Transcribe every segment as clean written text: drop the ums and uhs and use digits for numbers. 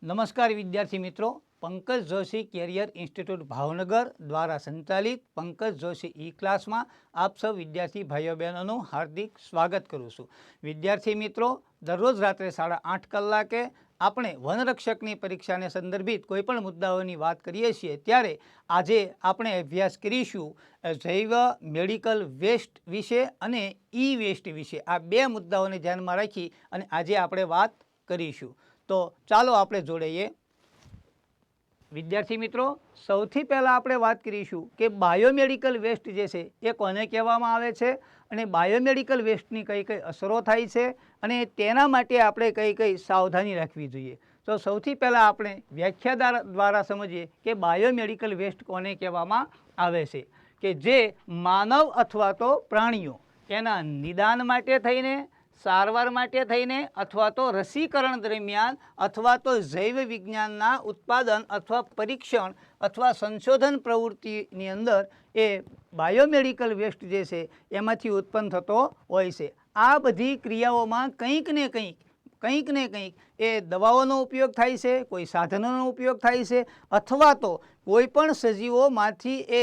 નમસ્કાર વિદ્યાર્થી મિત્રો, પંકજ જોશી કેરિયર ઇન્સ્ટિટ્યૂટ ભાવનગર દ્વારા સંચાલિત પંકજ જોશી ઈ ક્લાસમાં આપ સૌ વિદ્યાર્થી ભાઈઓ બહેનોનું હાર્દિક સ્વાગત કરું છું। વિદ્યાર્થી મિત્રો, દરરોજ રાત્રે 8:30 કલાકે આપણે વનરક્ષકની પરીક્ષાને સંદર્ભિત કોઈપણ મુદ્દાઓની વાત કરીએ છીએ, ત્યારે આજે આપણે અભ્યાસ કરીશું જૈવ મેડિકલ વેસ્ટ વિશે અને ઈ વેસ્ટ વિશે। આ બે મુદ્દાઓને ધ્યાનમાં રાખી અને આજે આપણે વાત કરીશું। તો ચાલો આપણે જોડાઈએ। વિદ્યાર્થી મિત્રો, સૌથી પહેલાં આપણે વાત કરીશું કે બાયોમેડિકલ વેસ્ટ જે છે એ કોને કહેવામાં આવે છે અને બાયોમેડિકલ વેસ્ટની કઈ કઈ અસરો થાય છે અને તેના માટે આપણે કઈ કઈ સાવધાની રાખવી જોઈએ। તો સૌથી પહેલાં આપણે વ્યાખ્યા દ્વારા સમજીએ કે બાયોમેડિકલ વેસ્ટ કોને કહેવામાં આવે છે, કે જે માનવ અથવા તો પ્રાણીઓ એના નિદાન માટે થઈને, સારવાર માટે થઈને અથવા તો રસીકરણ દરમિયાન અથવા તો જૈવ વિજ્ઞાનના ઉત્પાદન અથવા પરીક્ષણ અથવા સંશોધન પ્રવૃત્તિની અંદર એ બાયોમેડિકલ વેસ્ટ જે છે એમાંથી ઉત્પન્ન થતો હોય છે। આ બધી ક્રિયાઓમાં કંઈક ને કંઈક એ દવાઓનો ઉપયોગ થાય છે, કોઈ સાધનોનો ઉપયોગ થાય છે અથવા તો કોઈ પણ સજીવોમાંથી એ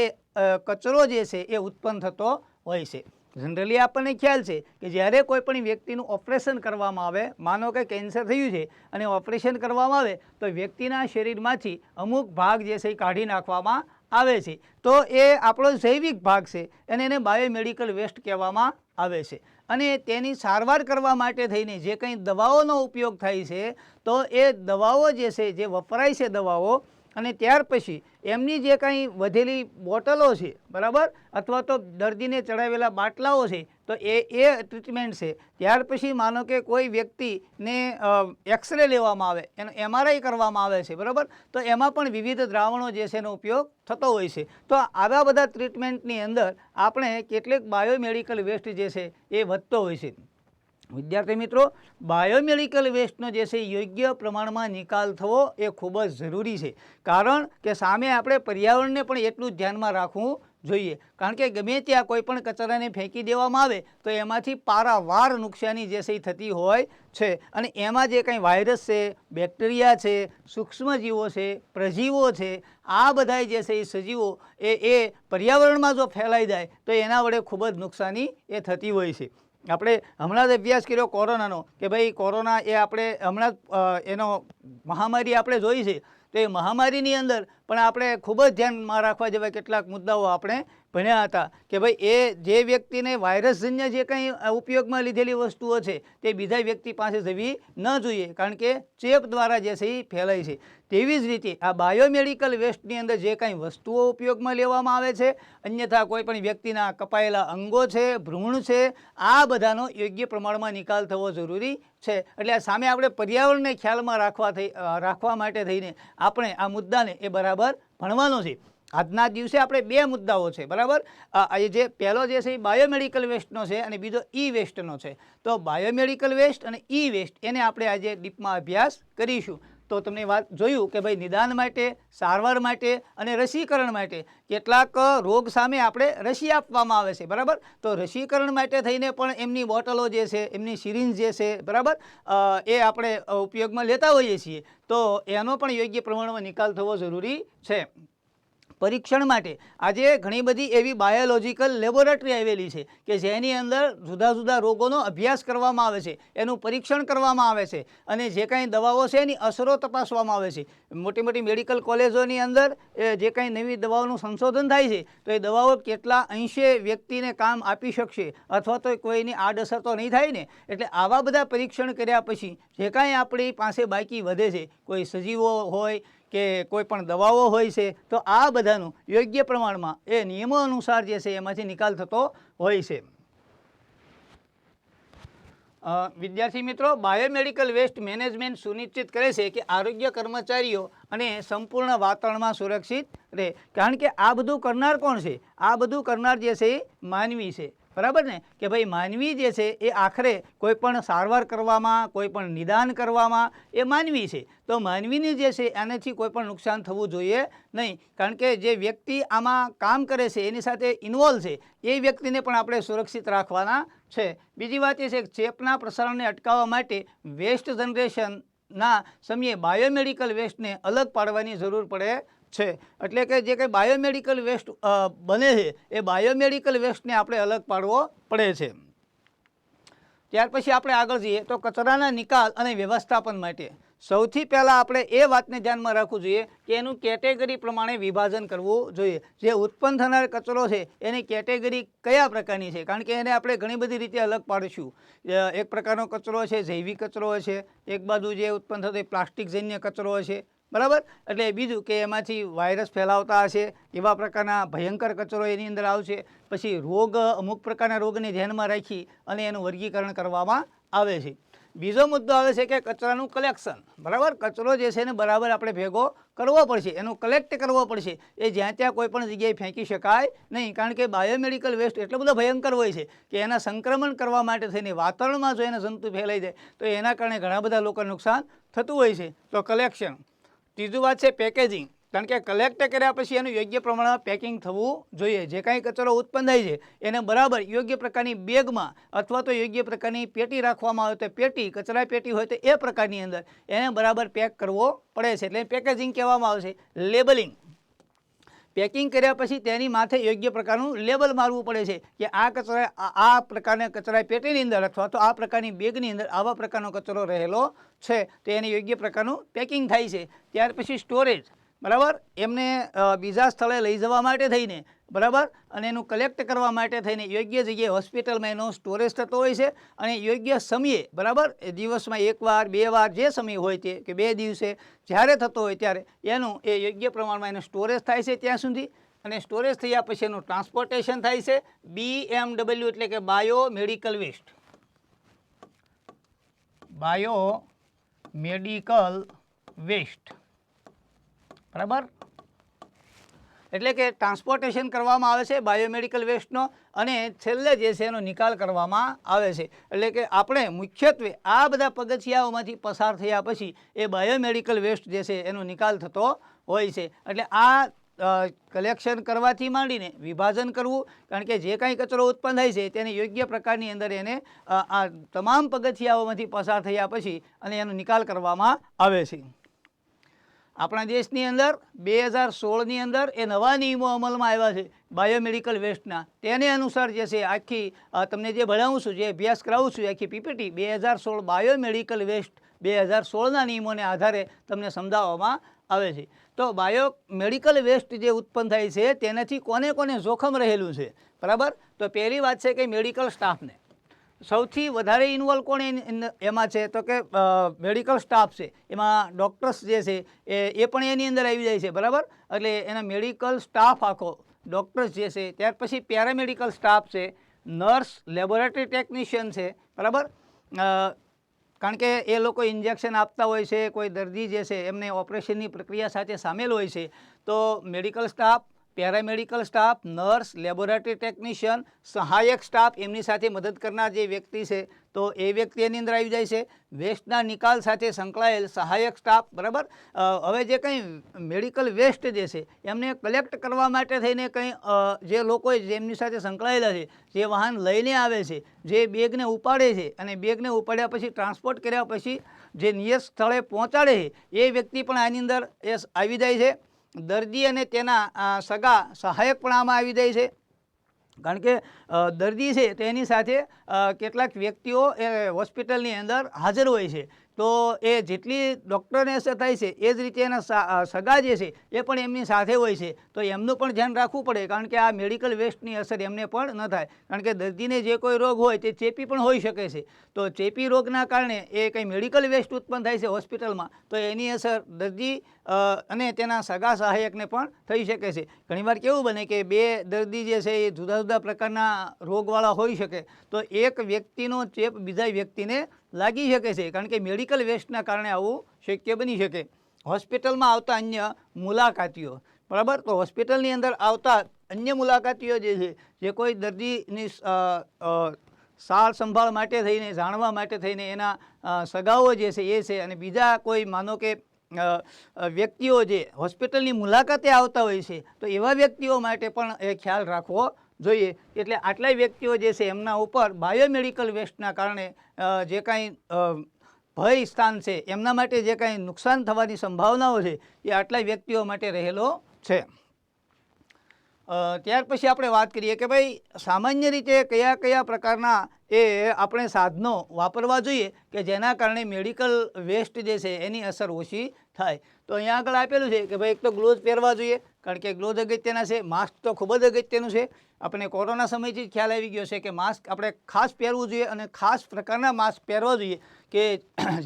કચરો જે છે એ ઉત્પન્ન થતો હોય છે। જનરલી આપણને ખ્યાલ છે કે જ્યારે કોઈ પણ વ્યક્તિનું ઓપરેશન કરવામાં આવે, માનો કે કેન્સર થયું છે અને ઓપરેશન કરવામાં આવે તો વ્યક્તિના શરીરમાંથી અમુક ભાગ જે છે એ કાઢી નાખવામાં આવે છે, તો એ આપણો જૈવિક ભાગ છે અને એને બાયોમેડિકલ વેસ્ટ કહેવામાં આવે છે। અને તેની સારવાર કરવા માટે થઈને જે કંઈ દવાઓનો ઉપયોગ થાય છે તો એ દવાઓ જે છે, જે વપરાય છે દવાઓ, અને ત્યાર પછી એમની જે કાંઈ વધેલી બોટલો છે, બરાબર, અથવા તો દર્દીને ચડાવેલા બાટલાઓ છે, તો એ ટ્રીટમેન્ટ છે। ત્યાર પછી માનો કે કોઈ વ્યક્તિને એક્સરે લેવામાં આવે, એનો MRI કરવામાં આવે છે, બરાબર, તો એમાં પણ વિવિધ દ્રાવણો જે છે એનો ઉપયોગ થતો હોય છે। તો આવા બધા ટ્રીટમેન્ટની અંદર આપણે કેટલીક બાયોમેડિકલ વેસ્ટ જે છે એ વધતો હોય છે। વિદ્યાર્થી મિત્રો, બાયોમેડિકલ વેસ્ટનો જે છે યોગ્ય પ્રમાણમાં નિકાલ થવો એ ખૂબ જ જરૂરી છે, કારણ કે સામે આપણે પર્યાવરણને પણ એટલું જ ધ્યાનમાં રાખવું જોઈએ। કારણ કે ગમે ત્યાં કોઈ પણ કચરાને ફેંકી દેવામાં આવે તો એમાંથી પારાવાર નુકસાની જે છે એ થતી હોય છે, અને એમાં જે કંઈ વાયરસ છે, બેક્ટેરિયા છે, સૂક્ષ્મજીવો છે, પ્રજીવો છે, આ બધા જે છે એ સજીવો એ પર્યાવરણમાં જો ફેલાઈ જાય તો એના વડે ખૂબ જ નુકસાની એ થતી હોય છે। આપણે હમણાં જ અભ્યાસ કર્યો કોરોનાનો, કે ભાઈ કોરોના એ આપણે હમણાં એનો મહામારી આપણે જોઈ છે, તો એ મહામારીની અંદર પણ આપણે ખૂબ જ ધ્યાનમાં રાખવા જેવા કેટલાક મુદ્દાઓ આપણે ભણ્યા હતા કે ભાઈ એ જે વ્યક્તિને વાયરસજન્ય જે કંઈ ઉપયોગમાં લીધેલી વસ્તુઓ છે તે બીજા વ્યક્તિ પાસે જવી ન જોઈએ, કારણ કે ચેપ દ્વારા જે છે એ ફેલાય છે। તેવી જ રીતે આ બાયોમેડિકલ વેસ્ટની અંદર જે કાંઈ વસ્તુઓ ઉપયોગમાં લેવામાં આવે છે, અન્યથા કોઈ પણ વ્યક્તિના કપાયેલા અંગો છે, ભ્રૂણ છે, આ બધાનો યોગ્ય પ્રમાણમાં નિકાલ થવો જરૂરી છે। એટલે સામે આપણે પર્યાવરણને ખ્યાલમાં રાખવા માટે થઈને આપણે આ મુદ્દાને એ બરાબર ભણવાનો છે। આજના દિવસે આપણે બે મુદ્દાઓ છે, બરાબર, જે પહેલો જે છે એ બાયોમેડિકલ વેસ્ટનો છે અને બીજો ઈ વેસ્ટનો છે। તો બાયોમેડિકલ વેસ્ટ અને ઈ વેસ્ટ એને આપણે આજે ડીપમાં અભ્યાસ કરીશું। તો તમને વાત જોયું કે ભાઈ નિદાન માટે, સારવાર માટે અને રસીકરણ માટે કેટલાક રોગ સામે આપણે રસી આપવામાં આવે છે, બરાબર, તો રસીકરણ માટે થઈને પણ એમની બોટલો જે છે, એમની સિરિંજ જે છે, બરાબર, એ આપણે ઉપયોગમાં લેતા હોઈએ છીએ, તો એનો પણ યોગ્ય પ્રમાણમાં નિકાલ થવો જરૂરી છે। પરીક્ષણ માટે આજે ઘણી બધી એવી બાયોલોજિકલ લેબોરેટરી આવેલી છે કે જેની અંદર જુદા જુદા રોગોનો અભ્યાસ કરવામાં આવે છે, એનું પરીક્ષણ કરવામાં આવે છે અને જે કાંઈ દવાઓ છે એની અસરો તપાસવામાં આવે છે। મોટી મોટી મેડિકલ કોલેજોની અંદર જે કાંઈ નવી દવાઓનું સંશોધન થાય છે તો એ દવાઓ કેટલા અંશે વ્યક્તિને કામ આપી શકશે અથવા તો કોઈની આડઅસર તો નહીં થાય ને। એટલે આવા બધા પરીક્ષણ કર્યા પછી જે કાંઈ આપણી પાસે બાકી વધે છે, કોઈ સજીવો હોય કે કોઈ પણ દવાઓ હોય છે, તો આ બધાનું યોગ્ય પ્રમાણમાં એ નિયમો અનુસાર જે છે એમાંથી નિકાલ થતો હોય છે। વિદ્યાર્થી મિત્રો, બાયોમેડિકલ વેસ્ટ મેનેજમેન્ટ સુનિશ્ચિત કરે છે કે આરોગ્ય કર્મચારીઓ અને સંપૂર્ણ વાતાવરણમાં સુરક્ષિત રહે, કારણ કે આ બધું કરનાર કોણ છે? આ બધું કરનાર જે છે એ માનવી છે, બરાબર ને, કે ભાઈ માનવી જે છે એ આખરે કોઈ પણ સારવાર કરવામાં, કોઈ પણ નિદાન કરવામાં એ માનવી છે। તો માનવીની જે છે આનાથી કોઈ પણ નુકસાન થવું જોઈએ નહીં, કારણ કે જે વ્યક્તિ આમાં કામ કરે છે એની સાથે ઇન્વોલ્વ છે એ વ્યક્તિને પણ આપણે સુરક્ષિત રાખવાના છે। બીજી વાત એ છે કે ચેપના પ્રસારણને અટકાવવા માટે વેસ્ટ જનરેશન ના સમયે બાયોમેડિકલ વેસ્ટને અલગ પાડવાની જરૂર પડે છે. એટલે કે જે કંઈ બાયોમેડિકલ વેસ્ટ બને છે એ બાયોમેડિકલ વેસ્ટને આપણે અલગ પાડવો પડે છે. ત્યાર પછી આપણે આગળ જઈએ તો કચરાના નિકાલ અને વ્યવસ્થાપન માટે સૌથી પહેલાં આપણે એ વાતને ધ્યાનમાં રાખવું જોઈએ કે એનું કેટેગરી પ્રમાણે વિભાજન કરવું જોઈએ. જે ઉત્પન્ન થનાર કચરો છે એની કેટેગરી કયા પ્રકારની છે, કારણ કે એને આપણે ઘણી બધી રીતે અલગ પાડીશું. એક પ્રકારનો કચરો છે જૈવિક કચરો છે, એક બાજુ જે ઉત્પન્ન થતો એ પ્લાસ્ટિકજન્ય કચરો છે, બરાબર. એટલે બીજું કે એમાંથી વાયરસ ફેલાવતા હશે એવા પ્રકારના ભયંકર કચરો એની અંદર આવશે. પછી રોગ, અમુક પ્રકારના રોગને ધ્યાનમાં રાખી અને એનું વર્ગીકરણ કરવામાં આવે છે. બીજો મુદ્દો આવે છે કે કચરાનું કલેક્શન, બરાબર. કચરો જે છે ને બરાબર આપણે ભેગો કરવો પડશે, એનું કલેક્ટ કરવો પડશે. એ જ્યાં ત્યાં કોઈ પણ જગ્યાએ ફેંકી શકાય નહીં, કારણ કે બાયોમેડિકલ વેસ્ટ એટલો બધો ભયંકર હોય છે કે એના સંક્રમણ કરવા માટે થઈને વાતાવરણમાં જો એને જંતુ ફેલાઈ જાય તો એના કારણે ઘણા બધા લોકોને નુકસાન થતું હોય છે. તો કલેક્શન. ત્રીજું વાત છે પેકેજિંગ, કારણ કે કલેક્ટ કર્યા પછી એનું યોગ્ય પ્રમાણમાં પેકિંગ થવું જોઈએ. જે કાંઈ કચરો ઉત્પન્ન થાય છે એને બરાબર યોગ્ય પ્રકારની બેગમાં અથવા તો યોગ્ય પ્રકારની પેટી રાખવામાં આવે તો પેટી, કચરા પેટી હોય તો એ પ્રકારની અંદર એને બરાબર પેક કરવો પડે છે. એટલે પેકેજિંગ કહેવામાં આવે છે. લેબલિંગ. પેકિંગ કર્યા પછી તેની માથે યોગ્ય પ્રકારનું લેબલ મારવું પડે છે કે આ કચરા, આ પ્રકારના કચરા પેટીની અંદર અથવા તો આ પ્રકારની બેગની અંદર આવા પ્રકારનો કચરો રહેલો છે, તો એને યોગ્ય પ્રકારનું પેકિંગ થાય છે. ત્યાર પછી સ્ટોરેજ, બરાબર. એમને બીજા સ્થળે લઈ જવા માટે થઈને, બરાબર, અને એનું કલેક્ટ કરવા માટે થઈને યોગ્ય જગ્યાએ હોસ્પિટલમાં એનો સ્ટોરેજ થતો હોય છે. અને યોગ્ય સમયે, બરાબર, દિવસમાં 1 વાર 2 વાર જે સમય હોય તે, કે 2 દિવસે જ્યારે થતો હોય ત્યારે એનું એ યોગ્ય પ્રમાણમાં એનું સ્ટોરેજ થાય છે ત્યાં સુધી. અને સ્ટોરેજ થયા પછી એનું ટ્રાન્સપોર્ટેશન થાય છે. BMW એટલે કે બાયોમેડિકલ વેસ્ટ. બાયોમેડિકલ વેસ્ટ, બરાબર. એટલે કે ટ્રાન્સપોર્ટેશન કરવામાં આવે છે બાયોમેડિકલ વેસ્ટનો, અને છેલ્લે જે છે એનો નિકાલ કરવામાં આવે છે. એટલે કે આપણે મુખ્યત્વે આ બધા પગથિયાઓમાંથી પસાર થયા પછી એ બાયોમેડિકલ વેસ્ટ જે છે એનો નિકાલ થતો હોય છે. એટલે આ કલેક્શન કરવાથી માંડીને વિભાજન કરવું, કારણ કે જે કાંઈ કચરો ઉત્પન્ન થાય છે તેને યોગ્ય પ્રકારની અંદર એને આ તમામ પગથિયાઓમાંથી પસાર થયા પછી અને એનો નિકાલ કરવામાં આવે છે. આપણા દેશની અંદર 2016ની અંદર એ નવા નિયમો અમલમાં આવ્યા છે બાયોમેડિકલ વેસ્ટના. તેને અનુસાર જે છે આખી તમને જે ભણાવું છું, જે અભ્યાસ કરાવું છું, આખી પીપીટી 2016 બાયોમેડિકલ વેસ્ટ 2016ના નિયમોને આધારે તમને સમજાવવામાં આવે છે. તો બાયોમેડિકલ વેસ્ટ જે ઉત્પન્ન થાય છે તેનાથી કોને કોને જોખમ રહેલું છે, બરાબર. તો પહેલી વાત છે કે મેડિકલ સ્ટાફને સૌથી વધારે ઇન્વોલ્વ કોણ એમાં છે, તો કે મેડિકલ સ્ટાફ છે. એમાં ડૉક્ટર્સ જે છે એ પણ એની અંદર આવી જાય છે, બરાબર. એટલે એના મેડિકલ સ્ટાફ આખો ડૉક્ટર્સ જે છે, ત્યાર પછી પેરામેડિકલ સ્ટાફ છે, નર્સ, લેબોરેટરી ટેકનિશિયન છે, બરાબર. કારણ કે એ લોકો ઇન્જેક્શન આપતા હોય છે, કોઈ દર્દી જે છે એમને ઓપરેશનની પ્રક્રિયા સાથે સામેલ હોય છે. તો medical staff, paramedical staff, nurse, laboratory technician, સહાયક સ્ટાફ, એમની સાથે મદદ કરનાર જે વ્યક્તિ છે તો એ વ્યક્તિ એની અંદર આવી જાય છે. વેસ્ટના નિકાલ સાથે સંકળાયેલ સહાયક સ્ટાફ, બરાબર. હવે જે કંઈ મેડિકલ વેસ્ટ જે છે એમને કલેક્ટ કરવા માટે થઈને કંઈ જે લોકો જેમની સાથે સંકળાયેલા છે, જે વાહન લઈને આવે છે, જે બેગને ઉપાડે છે અને બેગને ઉપાડ્યા પછી ટ્રાન્સપોર્ટ કર્યા પછી જે નિયત સ્થળે પહોંચાડે છે, એ વ્યક્તિ પણ આની અંદર એ આવી જાય છે. દર્દી અને તેના સગા સહાયક પણ આમાં આવી જાય છે, કારણ કે દર્દી છે તેની સાથે કેટલાક વ્યક્તિઓ એ હોસ્પિટલની અંદર હાજર હોય છે. તો એ જેટલી ડૉક્ટરને અસર થાય છે એ જ રીતે એના સગા જે છે એ પણ એમની સાથે હોય છે. તો એમનું પણ ધ્યાન રાખવું પડે, કારણ કે આ મેડિકલ વેસ્ટની અસર એમને પણ ન થાય, કારણ કે દર્દીને જે કોઈ રોગ હોય તે ચેપી પણ હોઈ શકે છે. તો ચેપી રોગના કારણે એ કંઈ મેડિકલ વેસ્ટ ઉત્પન્ન થાય છે હોસ્પિટલમાં, તો એની અસર દર્દી અને તેના સગા સહાયકને પણ થઈ શકે છે. ઘણીવાર કેવું બને કે 2 દર્દી જે છે એ જુદા જુદા પ્રકારના રોગવાળા હોઈ શકે, તો એક વ્યક્તિનો ચેપ બીજા વ્યક્તિને લાગી શકે છે, કારણ કે મેડિકલ વેસ્ટના કારણે આવું શક્ય બની શકે. હોસ્પિટલમાં આવતા અન્ય મુલાકાતીઓ, બરાબર. તો હોસ્પિટલની અંદર આવતા અન્ય મુલાકાતીઓ જે છે, જે કોઈ દર્દીની સાર સંભાળ માટે થઈને, જાણવા માટે થઈને એના સગાઓ જે છે એ છે, અને બીજા કોઈ માનો કે વ્યક્તિઓ જે હોસ્પિટલની મુલાકાતે આવતા હોય છે, તો એવા વ્યક્તિઓ માટે પણ એ ખ્યાલ રાખવો જોઈએ. એટલે આટલાય વ્યક્તિઓ જે છે એમના ઉપર બાયોમેડિકલ વેસ્ટના કારણે જે કાંઈ ભય સ્થાન છે, એમના માટે જે કાંઈ નુકસાન થવાની સંભાવનાઓ છે એ આટલા વ્યક્તિઓ માટે રહેલો છે. ત્યાર પછી આપણે વાત કરીએ કે ભાઈ સામાન્ય રીતે કયા કયા પ્રકારના એ આપણે સાધનો વાપરવા જોઈએ કે જેના કારણે મેડિકલ વેસ્ટ જે છે એની અસર ઓછી થાય. તો અહીંયા આગળ આપેલું છે કે ભાઈ એક તો ગ્લોવ્સ પહેરવા જોઈએ, કારણ કે ગ્લોવ્સ અગત્યના છે. માસ્ક તો ખૂબ જ અગત્યનું છે. આપણે કોરોના સમયથી જ ખ્યાલ આવી ગયો છે કે માસ્ક આપણે ખાસ પહેરવું જોઈએ અને ખાસ પ્રકારના માસ્ક પહેરવા જોઈએ કે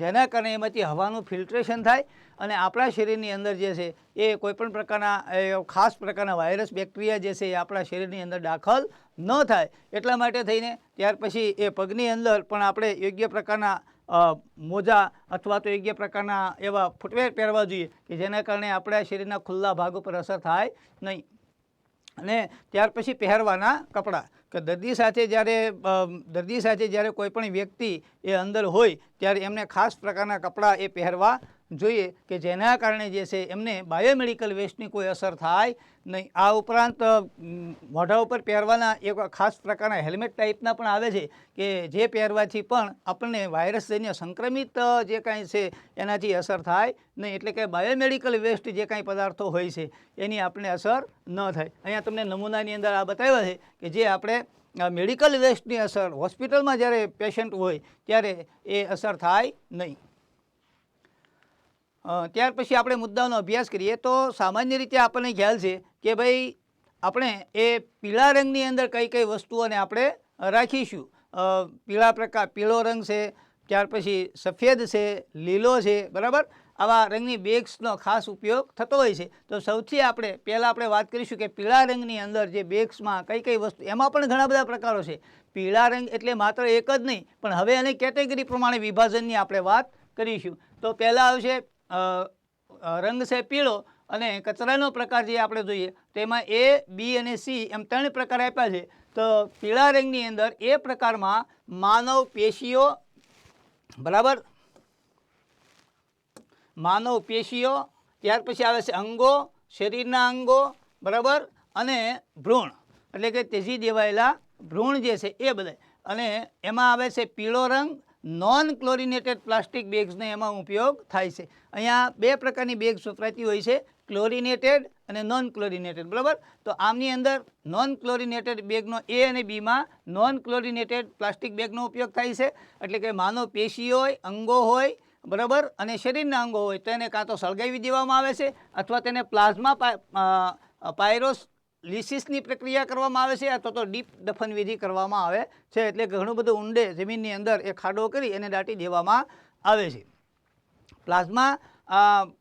જેના કારણે એમાંથી હવાનું ફિલ્ટ્રેશન થાય અને આપણા શરીરની અંદર જે છે એ કોઈપણ પ્રકારના ખાસ પ્રકારના વાયરસ બેક્ટેરિયા જે છે એ આપણા શરીરની અંદર દાખલ ન થાય. એટલા માટે થઈને ત્યાર પછી એ પગની અંદર પણ આપણે યોગ્ય પ્રકારના મોજા અથવા તો યોગ્ય પ્રકારના એવા ફૂટવેર પહેરવા જોઈએ કે જેના કારણે આપણા શરીરના ખુલ્લા ભાગ ઉપર અસર થાય નહીં. અને ત્યાર પછી પહેરવાના કપડાં કે દર્દી સાથે જ્યારે કોઈ પણ વ્યક્તિ એ અંદર હોય ત્યારે એમને ખાસ પ્રકારના કપડાં એ પહેરવા જોઈએ કે જેના કારણે જે છે એમને બાયોમેડિકલ વેસ્ટની કોઈ અસર થાય નહીં. આ ઉપરાંત મોઢા ઉપર પહેરવાના એક ખાસ પ્રકારના હેલ્મેટ ટાઈપના પણ આવે છે કે જે પહેરવાથી પણ આપણને વાયરસજન્ય સંક્રમિત જે કાંઈ છે એનાથી અસર થાય નહીં. એટલે કે બાયોમેડિકલ વેસ્ટ જે કાંઈ પદાર્થો હોય છે એની આપણને અસર ન થાય. અહીંયા તમને નમૂનાની અંદર આ બતાવ્યા છે કે જે આપણે મેડિકલ વેસ્ટની અસર હોસ્પિટલમાં જ્યારે પેશન્ટ હોય ત્યારે એ અસર થાય નહીં. ત્યાર પછી આપણે મુદ્દાઓનો અભ્યાસ કરીએ તો સામાન્ય રીતે આપણને ખ્યાલ છે કે ભાઈ આપણે એ પીળા રંગની અંદર કઈ કઈ વસ્તુઓને આપણે રાખીશું. પીળો રંગ છે, ત્યાર પછી સફેદ છે, લીલો છે, બરાબર. આવા રંગની બેગ્સનો ખાસ ઉપયોગ થતો હોય છે. તો સૌથી પહેલાં આપણે વાત કરીશું કે પીળા રંગની અંદર જે બેગ્સમાં કઈ કઈ વસ્તુ, એમાં પણ ઘણા બધા પ્રકારો છે. પીળા રંગ એટલે માત્ર એક જ નહીં, પણ હવે એને કેટેગરી પ્રમાણે વિભાજનની આપણે વાત કરીશું. તો પહેલાં આવશે રંગ છે પીળો, અને કચરાનો પ્રકાર જે આપણે જોઈએ તેમાં A, B અને C એમ 3 પ્રકાર આપ્યા છે. તો પીળા રંગની અંદર એ પ્રકારમાં માનવ પેશીઓ, બરાબર, માનવ પેશીઓ, ત્યાર પછી આવે છે અંગો, શરીરના અંગો, બરાબર, અને ભ્રૂણ એટલે કે તેજી દેવાયેલા ભ્રૂણ જે છે એ બધા. અને એમાં આવે છે પીળો રંગ. નોન ક્લોરિનેટેડ પ્લાસ્ટિક બેગ્સને એમાં ઉપયોગ થાય છે. અહીંયા 2 પ્રકારની બેગ્સ વપરાતી હોય છે, ક્લોરિનેટેડ અને નોન ક્લોરિનેટેડ, બરાબર. તો આમની અંદર નોન ક્લોરિનેટેડ બેગનો A અને Bમાં નોન ક્લોરિનેટેડ પ્લાસ્ટિક બેગનો ઉપયોગ થાય છે. એટલે કે માનવ પેશી હોય, અંગો હોય, બરાબર, અને શરીરના અંગો હોય તો એને કાં તો સળગાવી દેવામાં આવે છે અથવા તેને પ્લાઝમા પાયરોલિસિસની પ્રક્રિયા કરવામાં આવે છે અથવા તો ડીપ દફન વિધિ કરવામાં આવે છે. એટલે ઘણું બધું ઊંડે જમીનની અંદર એ ખાડો કરી એને દાટી દેવામાં આવે છે. પ્લાઝમા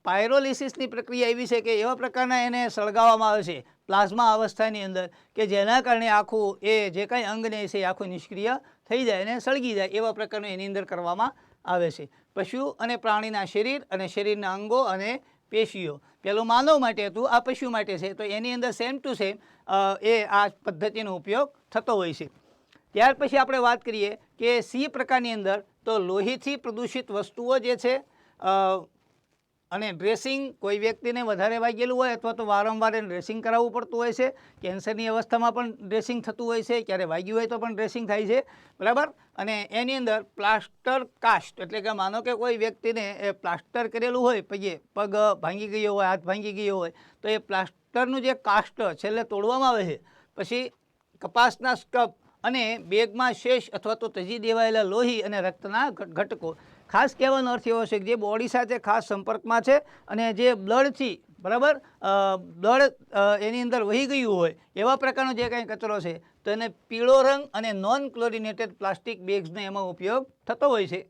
પાયરોલિસિસની પ્રક્રિયા એવી છે કે એવા પ્રકારના એને સળગાવવામાં આવે છે પ્લાઝમા અવસ્થાની અંદર કે જેના કારણે આખું એ જે કાંઈ અંગને છે આખું નિષ્ક્રિય થઈ જાય અને સળગી જાય, એવા પ્રકારનું એની અંદર કરવામાં આવે છે. પશુ અને પ્રાણીના શરીર અને શરીરના અંગો અને પેશીઓ. પેલું માનવ માટે હતું, આ પશુ માટે છે. તો એની અંદર સેમ ટુ સેમ એ આ પદ્ધતિનો ઉપયોગ થતો હોય છે. ત્યાર પછી આપણે વાત કરીએ કે C પ્રકારની અંદર તો લોહીથી પ્રદૂષિત વસ્તુઓ જે છે અને ડ્રેસિંગ, કોઈ વ્યક્તિને વધારે વાગેલું હોય અથવા તો વારંવાર એને ડ્રેસિંગ કરાવવું પડતું હોય છે. કેન્સરની અવસ્થામાં પણ ડ્રેસિંગ થતું હોય છે, ક્યારે વાગ્યું હોય તો પણ ડ્રેસિંગ થાય છે, બરાબર. અને એની અંદર પ્લાસ્ટર કાસ્ટ એટલે કે માનો કે કોઈ વ્યક્તિને એ પ્લાસ્ટર કરેલું હોય, પગ ભાંગી ગયો હોય, હાથ ભાંગી ગયો હોય, તો એ પ્લાસ્ટરનું જે કાસ્ટ છેલ્લે તોડવામાં આવે છે. પછી કપાસના સ્કપ અને બેગમાં શેષ અથવા તો તજી દેવાયેલા લોહી અને રક્તના ઘટકો. ખાસ કહેવાનો અર્થ એવો છે કે જે બોડી સાથે ખાસ સંપર્કમાં છે અને જે બ્લડથી, બરાબર, બ્લડ એની અંદર વહી ગયું હોય એવા પ્રકારનો જે કાંઈ કચરો છે તો એને પીળો રંગ અને નોન ક્લોરિનેટેડ પ્લાસ્ટિક બેગ્સનો એમાં ઉપયોગ થતો હોય છે.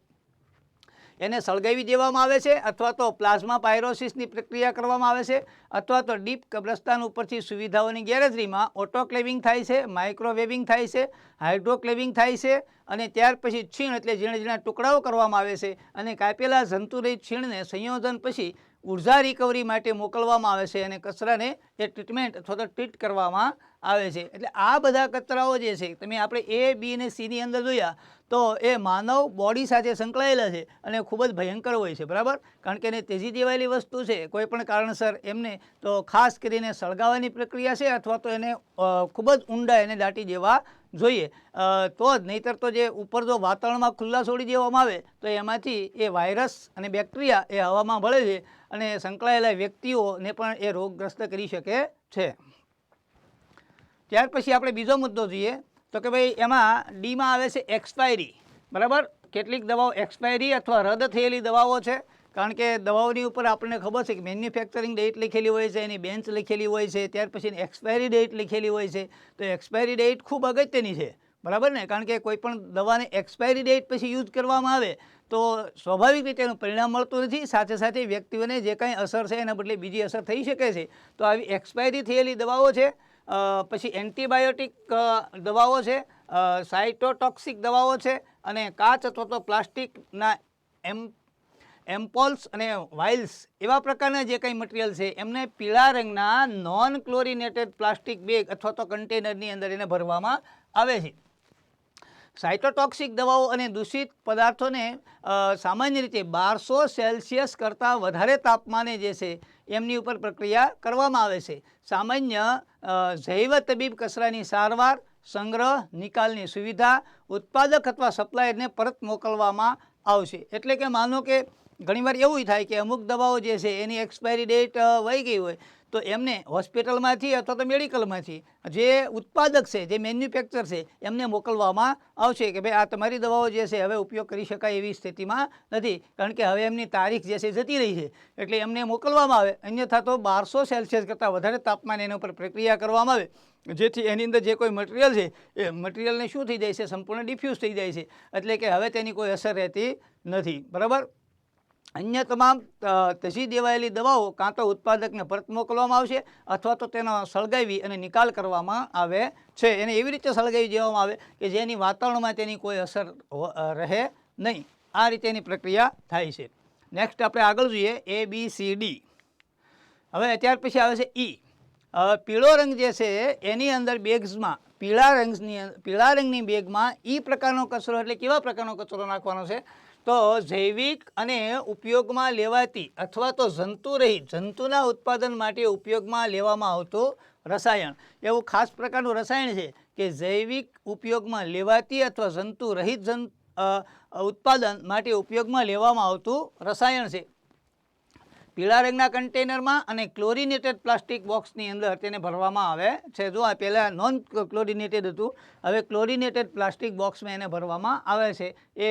એને સળગાવી દેવામાં આવે છે અથવા તો પ્લાઝમા પાયરોસિસની પ્રક્રિયા કરવામાં આવે છે અથવા તો ડીપ કબ્રસ્તાન ઉપરથી સુવિધાઓની ગેરહાજરીમાં ઓટોક્લેવિંગ થાય છે, માઇક્રોવેવિંગ થાય છે, હાઇડ્રોક્લેવિંગ થાય છે, અને ત્યાર પછી છીણ એટલે ઝીણા ઝીણા ટુકડાઓ કરવામાં આવે છે અને કાપેલા જંતુરહિત છીણને સંયોજન પછી ઉર્જા રિકવરી માટે મોકલવામાં આવે છે અને કચરાને એ ટ્રીટમેન્ટ અથવા તો ટ્રીટ કરવામાં આવે છે। એટલે આ બધા કચરાઓ જે છે તમે આપણે A, B અને Cની અંદર જોયા તો એ માનવ બોડી સાથે સંકળાયેલા છે અને ખૂબ જ ભયંકર હોય છે, બરાબર। કારણ કે એને તેજી દેવાયેલી વસ્તુ છે, કોઈ પણ કારણસર એમને તો ખાસ કરીને સળગાવવાની પ્રક્રિયા છે અથવા તો એને ખૂબ જ ઊંડા એને દાટી દેવા જોઈએ, તો જ, નહીંતર તો જે ઉપર જો વાતાવરણમાં ખુલ્લા છોડી દેવામાં આવે તો એમાંથી એ વાયરસ અને બેક્ટેરિયા એ હવામાં ભળે છે અને સંકળાયેલા વ્યક્તિઓને પણ એ રોગગ્રસ્ત કરી શકે છે। ત્યાર પછી આપણે બીજો મુદ્દો જોઈએ તો કે ભાઈ એમાં ડીમાં આવે છે એક્સપાયરી, બરાબર। કેટલીક દવાઓ એક્સપાયરી અથવા રદ થયેલી દવાઓ છે, કારણ કે દવાઓની ઉપર આપણને ખબર છે કે મેન્યુફેક્ચરિંગ ડેટ લખેલી હોય છે, એની બેન્ચ લખેલી હોય છે, ત્યાર પછી એક્સપાયરી ડેટ લખેલી હોય છે। તો એક્સપાયરી ડેટ ખૂબ અગત્યની છે, બરાબર ને, કારણ કે કોઈ પણ દવાને એક્સપાયરી ડેટ પછી યુઝ કરવામાં આવે તો સ્વાભાવિક રીતે એનું પરિણામ મળતું નથી, સાથે સાથે વ્યક્તિઓને જે કાંઈ અસર છે એના બદલે બીજી અસર થઈ શકે છે। તો આવી એક્સપાયરી થયેલી દવાઓ છે, પછી એન્ટીબાયોટિક દવાઓ છે, સાઇટોટોક્સિક દવાઓ છે અને કાચ અથવા તો પ્લાસ્ટિકના એમ્પોલ્સ અને વાઇલ્સ એવા પ્રકારના જે કંઈ મટીરિયલ છે એમને પીળા રંગના નોન ક્લોરિનેટેડ પ્લાસ્ટિક બેગ અથવા તો કન્ટેનરની અંદર એને ભરવામાં આવે છે। સાઇટોટોક્સિક દવાઓ અને દૂષિત પદાર્થોને સામાન્ય રીતે 1200 સેલ્સિયસ કરતાં વધારે તાપમાને જે છે એમની ઉપર પ્રક્રિયા કરવામાં આવે છે। સામાન્ય જૈવ તબીબ કચરાની સારવાર, સંગ્રહ, નિકાલની સુવિધા, ઉત્પાદક અથવા સપ્લાયરને પરત મોકલવામાં આવશે। એટલે કે માનો કે ઘણીવાર એવું થાય કે અમુક દવાઓ જે છે એની એક્સપાયરી ડેટ વહી ગઈ હોય તો એમને હોસ્પિટલમાંથી અથવા તો મેડિકલમાંથી જે ઉત્પાદક છે, જે મેન્યુફેક્ચર છે, એમને મોકલવામાં આવશે કે ભાઈ આ તમારી દવાઓ જે છે હવે ઉપયોગ કરી શકાય એવી સ્થિતિમાં નથી, કારણ કે હવે એમની તારીખ જે છે જતી રહી છે, એટલે એમને મોકલવામાં આવે। અન્યથા તો 1200 સેલ્સિયસ કરતાં વધારે તાપમાને એના ઉપર પ્રક્રિયા કરવામાં આવે, જેથી એની અંદર જે કોઈ મટીરિયલ છે એ મટીરિયલને શું થઈ જાય છે, સંપૂર્ણ ડિફ્યુઝ થઈ જાય છે, એટલે કે હવે તેની કોઈ અસર રહેતી નથી, બરાબર। અન્ય તમામ તજી દેવાયેલી દવાઓ કાં તો ઉત્પાદકને પરત મોકલવામાં આવશે અથવા તો તેનો સળગાવી અને નિકાલ કરવામાં આવે છે। એને એવી રીતે સળગાવી દેવામાં આવે કે જેની વાતાવરણમાં તેની કોઈ અસર રહે નહીં, આ રીતેની પ્રક્રિયા થાય છે। નેક્સ્ટ આપણે આગળ જોઈએ ABCD। હવે ત્યાર પછી આવે છે E। પીળો રંગ જે છે એની અંદર બેગ્સમાં પીળા રંગની બેગમાં E પ્રકારનો કચરો, એટલે કેવા પ્રકારનો કચરો નાખવાનો છે તો જૈવિક અને ઉપયોગમાં લેવાતી અથવા તો જંતુરહિત, જંતુના ઉત્પાદન માટે ઉપયોગમાં લેવામાં આવતું રસાયણ, એવું ખાસ પ્રકારનું રસાયણ છે કે જૈવિક ઉપયોગમાં લેવાતી અથવા જંતુરહિત ઉત્પાદન માટે ઉપયોગમાં લેવામાં આવતું રસાયણ છે। પીળા રંગના કન્ટેનરમાં અને ક્લોરિનેટેડ પ્લાસ્ટિક બોક્સની અંદર તેને ભરવામાં આવે છે। જો આ પહેલાં નોન ક્લોરિનેટેડ હતું, હવે ક્લોરિનેટેડ પ્લાસ્ટિક બોક્સમાં એને ભરવામાં આવે છે, એ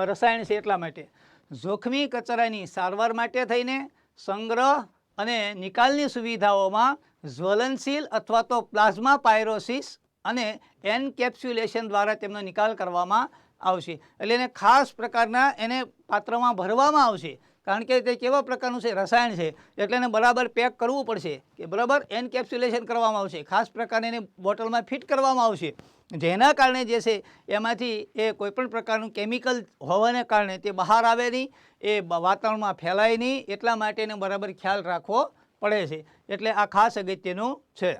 રસાયણ છે એટલા માટે। જોખમી કચરાની સારવાર માટે થઈને સંગ્રહ અને નિકાલની સુવિધાઓમાં જ્વલનશીલ અથવા તો પ્લાઝ્મા પાયરોસિસ અને એનકેપ્સ્યુલેશન દ્વારા તેમનો નિકાલ કરવામાં આવશે। એટલે એને ખાસ પ્રકારના એને પાત્રમાં ભરવામાં આવશે, કારણ કે તે કેવા પ્રકારનું છે, રસાયણ છે, એટલે એને બરાબર પેક કરવું પડશે કે બરાબર એનકેપ્સ્યુલેશન કરવામાં આવશે, ખાસ પ્રકારની એને બોટલમાં ફિટ કરવામાં આવશે, જેના કારણે જે છે એમાંથી એ કોઈપણ પ્રકારનું કેમિકલ હોવાને કારણે તે બહાર આવે નહીં, એ વાતાવરણમાં ફેલાય નહીં, એટલા માટે એને બરાબર ખ્યાલ રાખવો પડે છે। એટલે આ ખાસ અગત્યનું છે।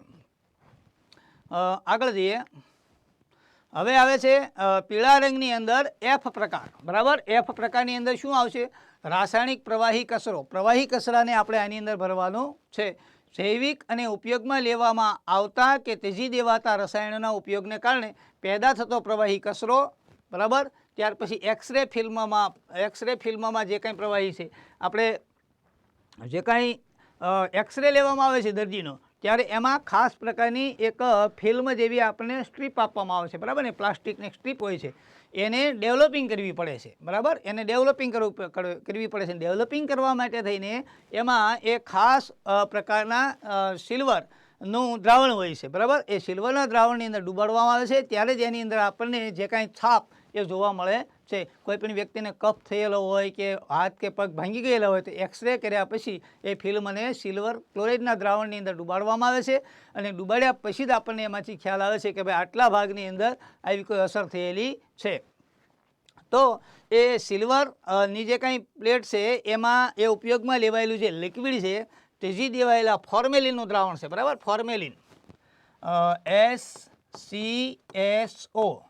આગળ જઈએ, હવે આવે છે પીળા રંગની અંદર F પ્રકાર, બરાબર। F પ્રકારની અંદર શું આવશે, રાસાયણિક પ્રવાહી કચરો, પ્રવાહી કચરાને આપણે આની અંદર ભરવાનું છે। જૈવિક અને ઉપયોગમાં લેવામાં આવતા કે ત્યજી દેવાતા રસાયણોના ઉપયોગને કારણે પેદા થતો પ્રવાહી કચરો, બરાબર। ત્યાર પછી એક્સરે ફિલ્મમાં જે કંઈ પ્રવાહી છે, આપણે જે કાંઈ એક્સરે લેવામાં આવે છે દર્દીનો, ત્યારે એમાં ખાસ પ્રકારની એક ફિલ્મ જેવી આપણને સ્ટ્રીપ આપવામાં આવે છે, બરાબર ને, પ્લાસ્ટિકની સ્ટ્રીપ હોય છે, એને ડેવલપિંગ કરવી પડે છે, બરાબર, એને ડેવલપિંગ કરવી પડે છે। ડેવલપિંગ કરવા માટે થઈને એમાં એક ખાસ પ્રકારના સિલ્વરનું દ્રાવણ હોય છે, બરાબર। એ સિલ્વરના દ્રાવણની અંદર ડુબાડવામાં આવે છે, ત્યારે જ એની અંદર આપણને જે કાંઈ છાપ એ જોવા મળે છે। કોઈ પણ વ્યક્તિને કફ થયેલો હોય કે હાથ કે પગ ભાંગી ગયેલા હોય તો એક્સરે કર્યા પછી એ ફિલ્મને સિલ્વર ક્લોરાઇડના દ્રાવણની અંદર ડુબાડવામાં આવે છે, અને ડુબાડ્યા પછી જ આપણને એમાંથી ખ્યાલ આવે છે કે ભાઈ આટલા ભાગની અંદર આવી કોઈ અસર થયેલી છે। તો એ સિલ્વરની જે કાંઈ પ્લેટ છે એમાં એ ઉપયોગમાં લેવાયેલું જે લિક્વિડ છે, ત્યજી દેવાયેલા ફોર્મેલિનનું દ્રાવણ છે, બરાબર, ફોર્મેલિન, HCSO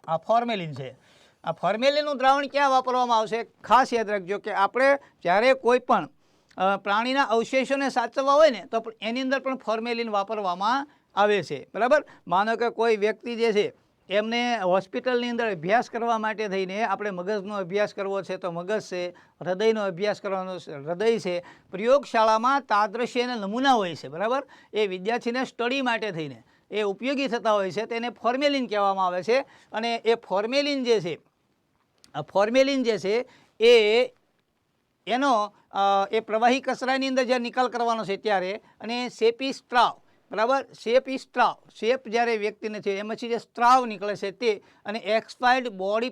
આ ફોર્મેલિન છે. આ ફોર્મેલિનનું દ્રાવણ ક્યાં વાપરવામાં આવશે? ખાસ યાદ રાખજો કે આપણે જ્યારે કોઈ પણ પ્રાણીના અવશેષોને સાચવવા હોય ને તો એની અંદર પણ ફોર્મેલિન વાપરવામાં આવે છે. બરાબર, માનો કે કોઈ વ્યક્તિ જે છે એમને હોસ્પિટલની અંદર અભ્યાસ કરવા માટે થઈને આપણે મગજનો અભ્યાસ કરવો છે તો મગજ છે, હૃદયનો અભ્યાસ કરવાનો છે હૃદય છે. પ્રયોગશાળામાં તાદ્રશ્યના નમૂના હોય છે. બરાબર, એ વિદ્યાર્થીને સ્ટડી માટે થઈને એ ઉપયોગી થતા હોય છે તેને ફોર્મેલિન કહેવામાં આવે છે. અને એ ફોર્મેલિન જે છે એનો એ પ્રવાહી કચરાની અંદર જ્યારે નિકાલ કરવાનો છે ત્યારે અને સેપી સ્ત્રાવ, બરાબર, સેપી સ્ત્રાવ, સેપ જ્યારે વ્યક્તિને છે એમાંથી જે સ્ત્રાવ નીકળે છે તે અને એક્સપાયર્ડ બોડી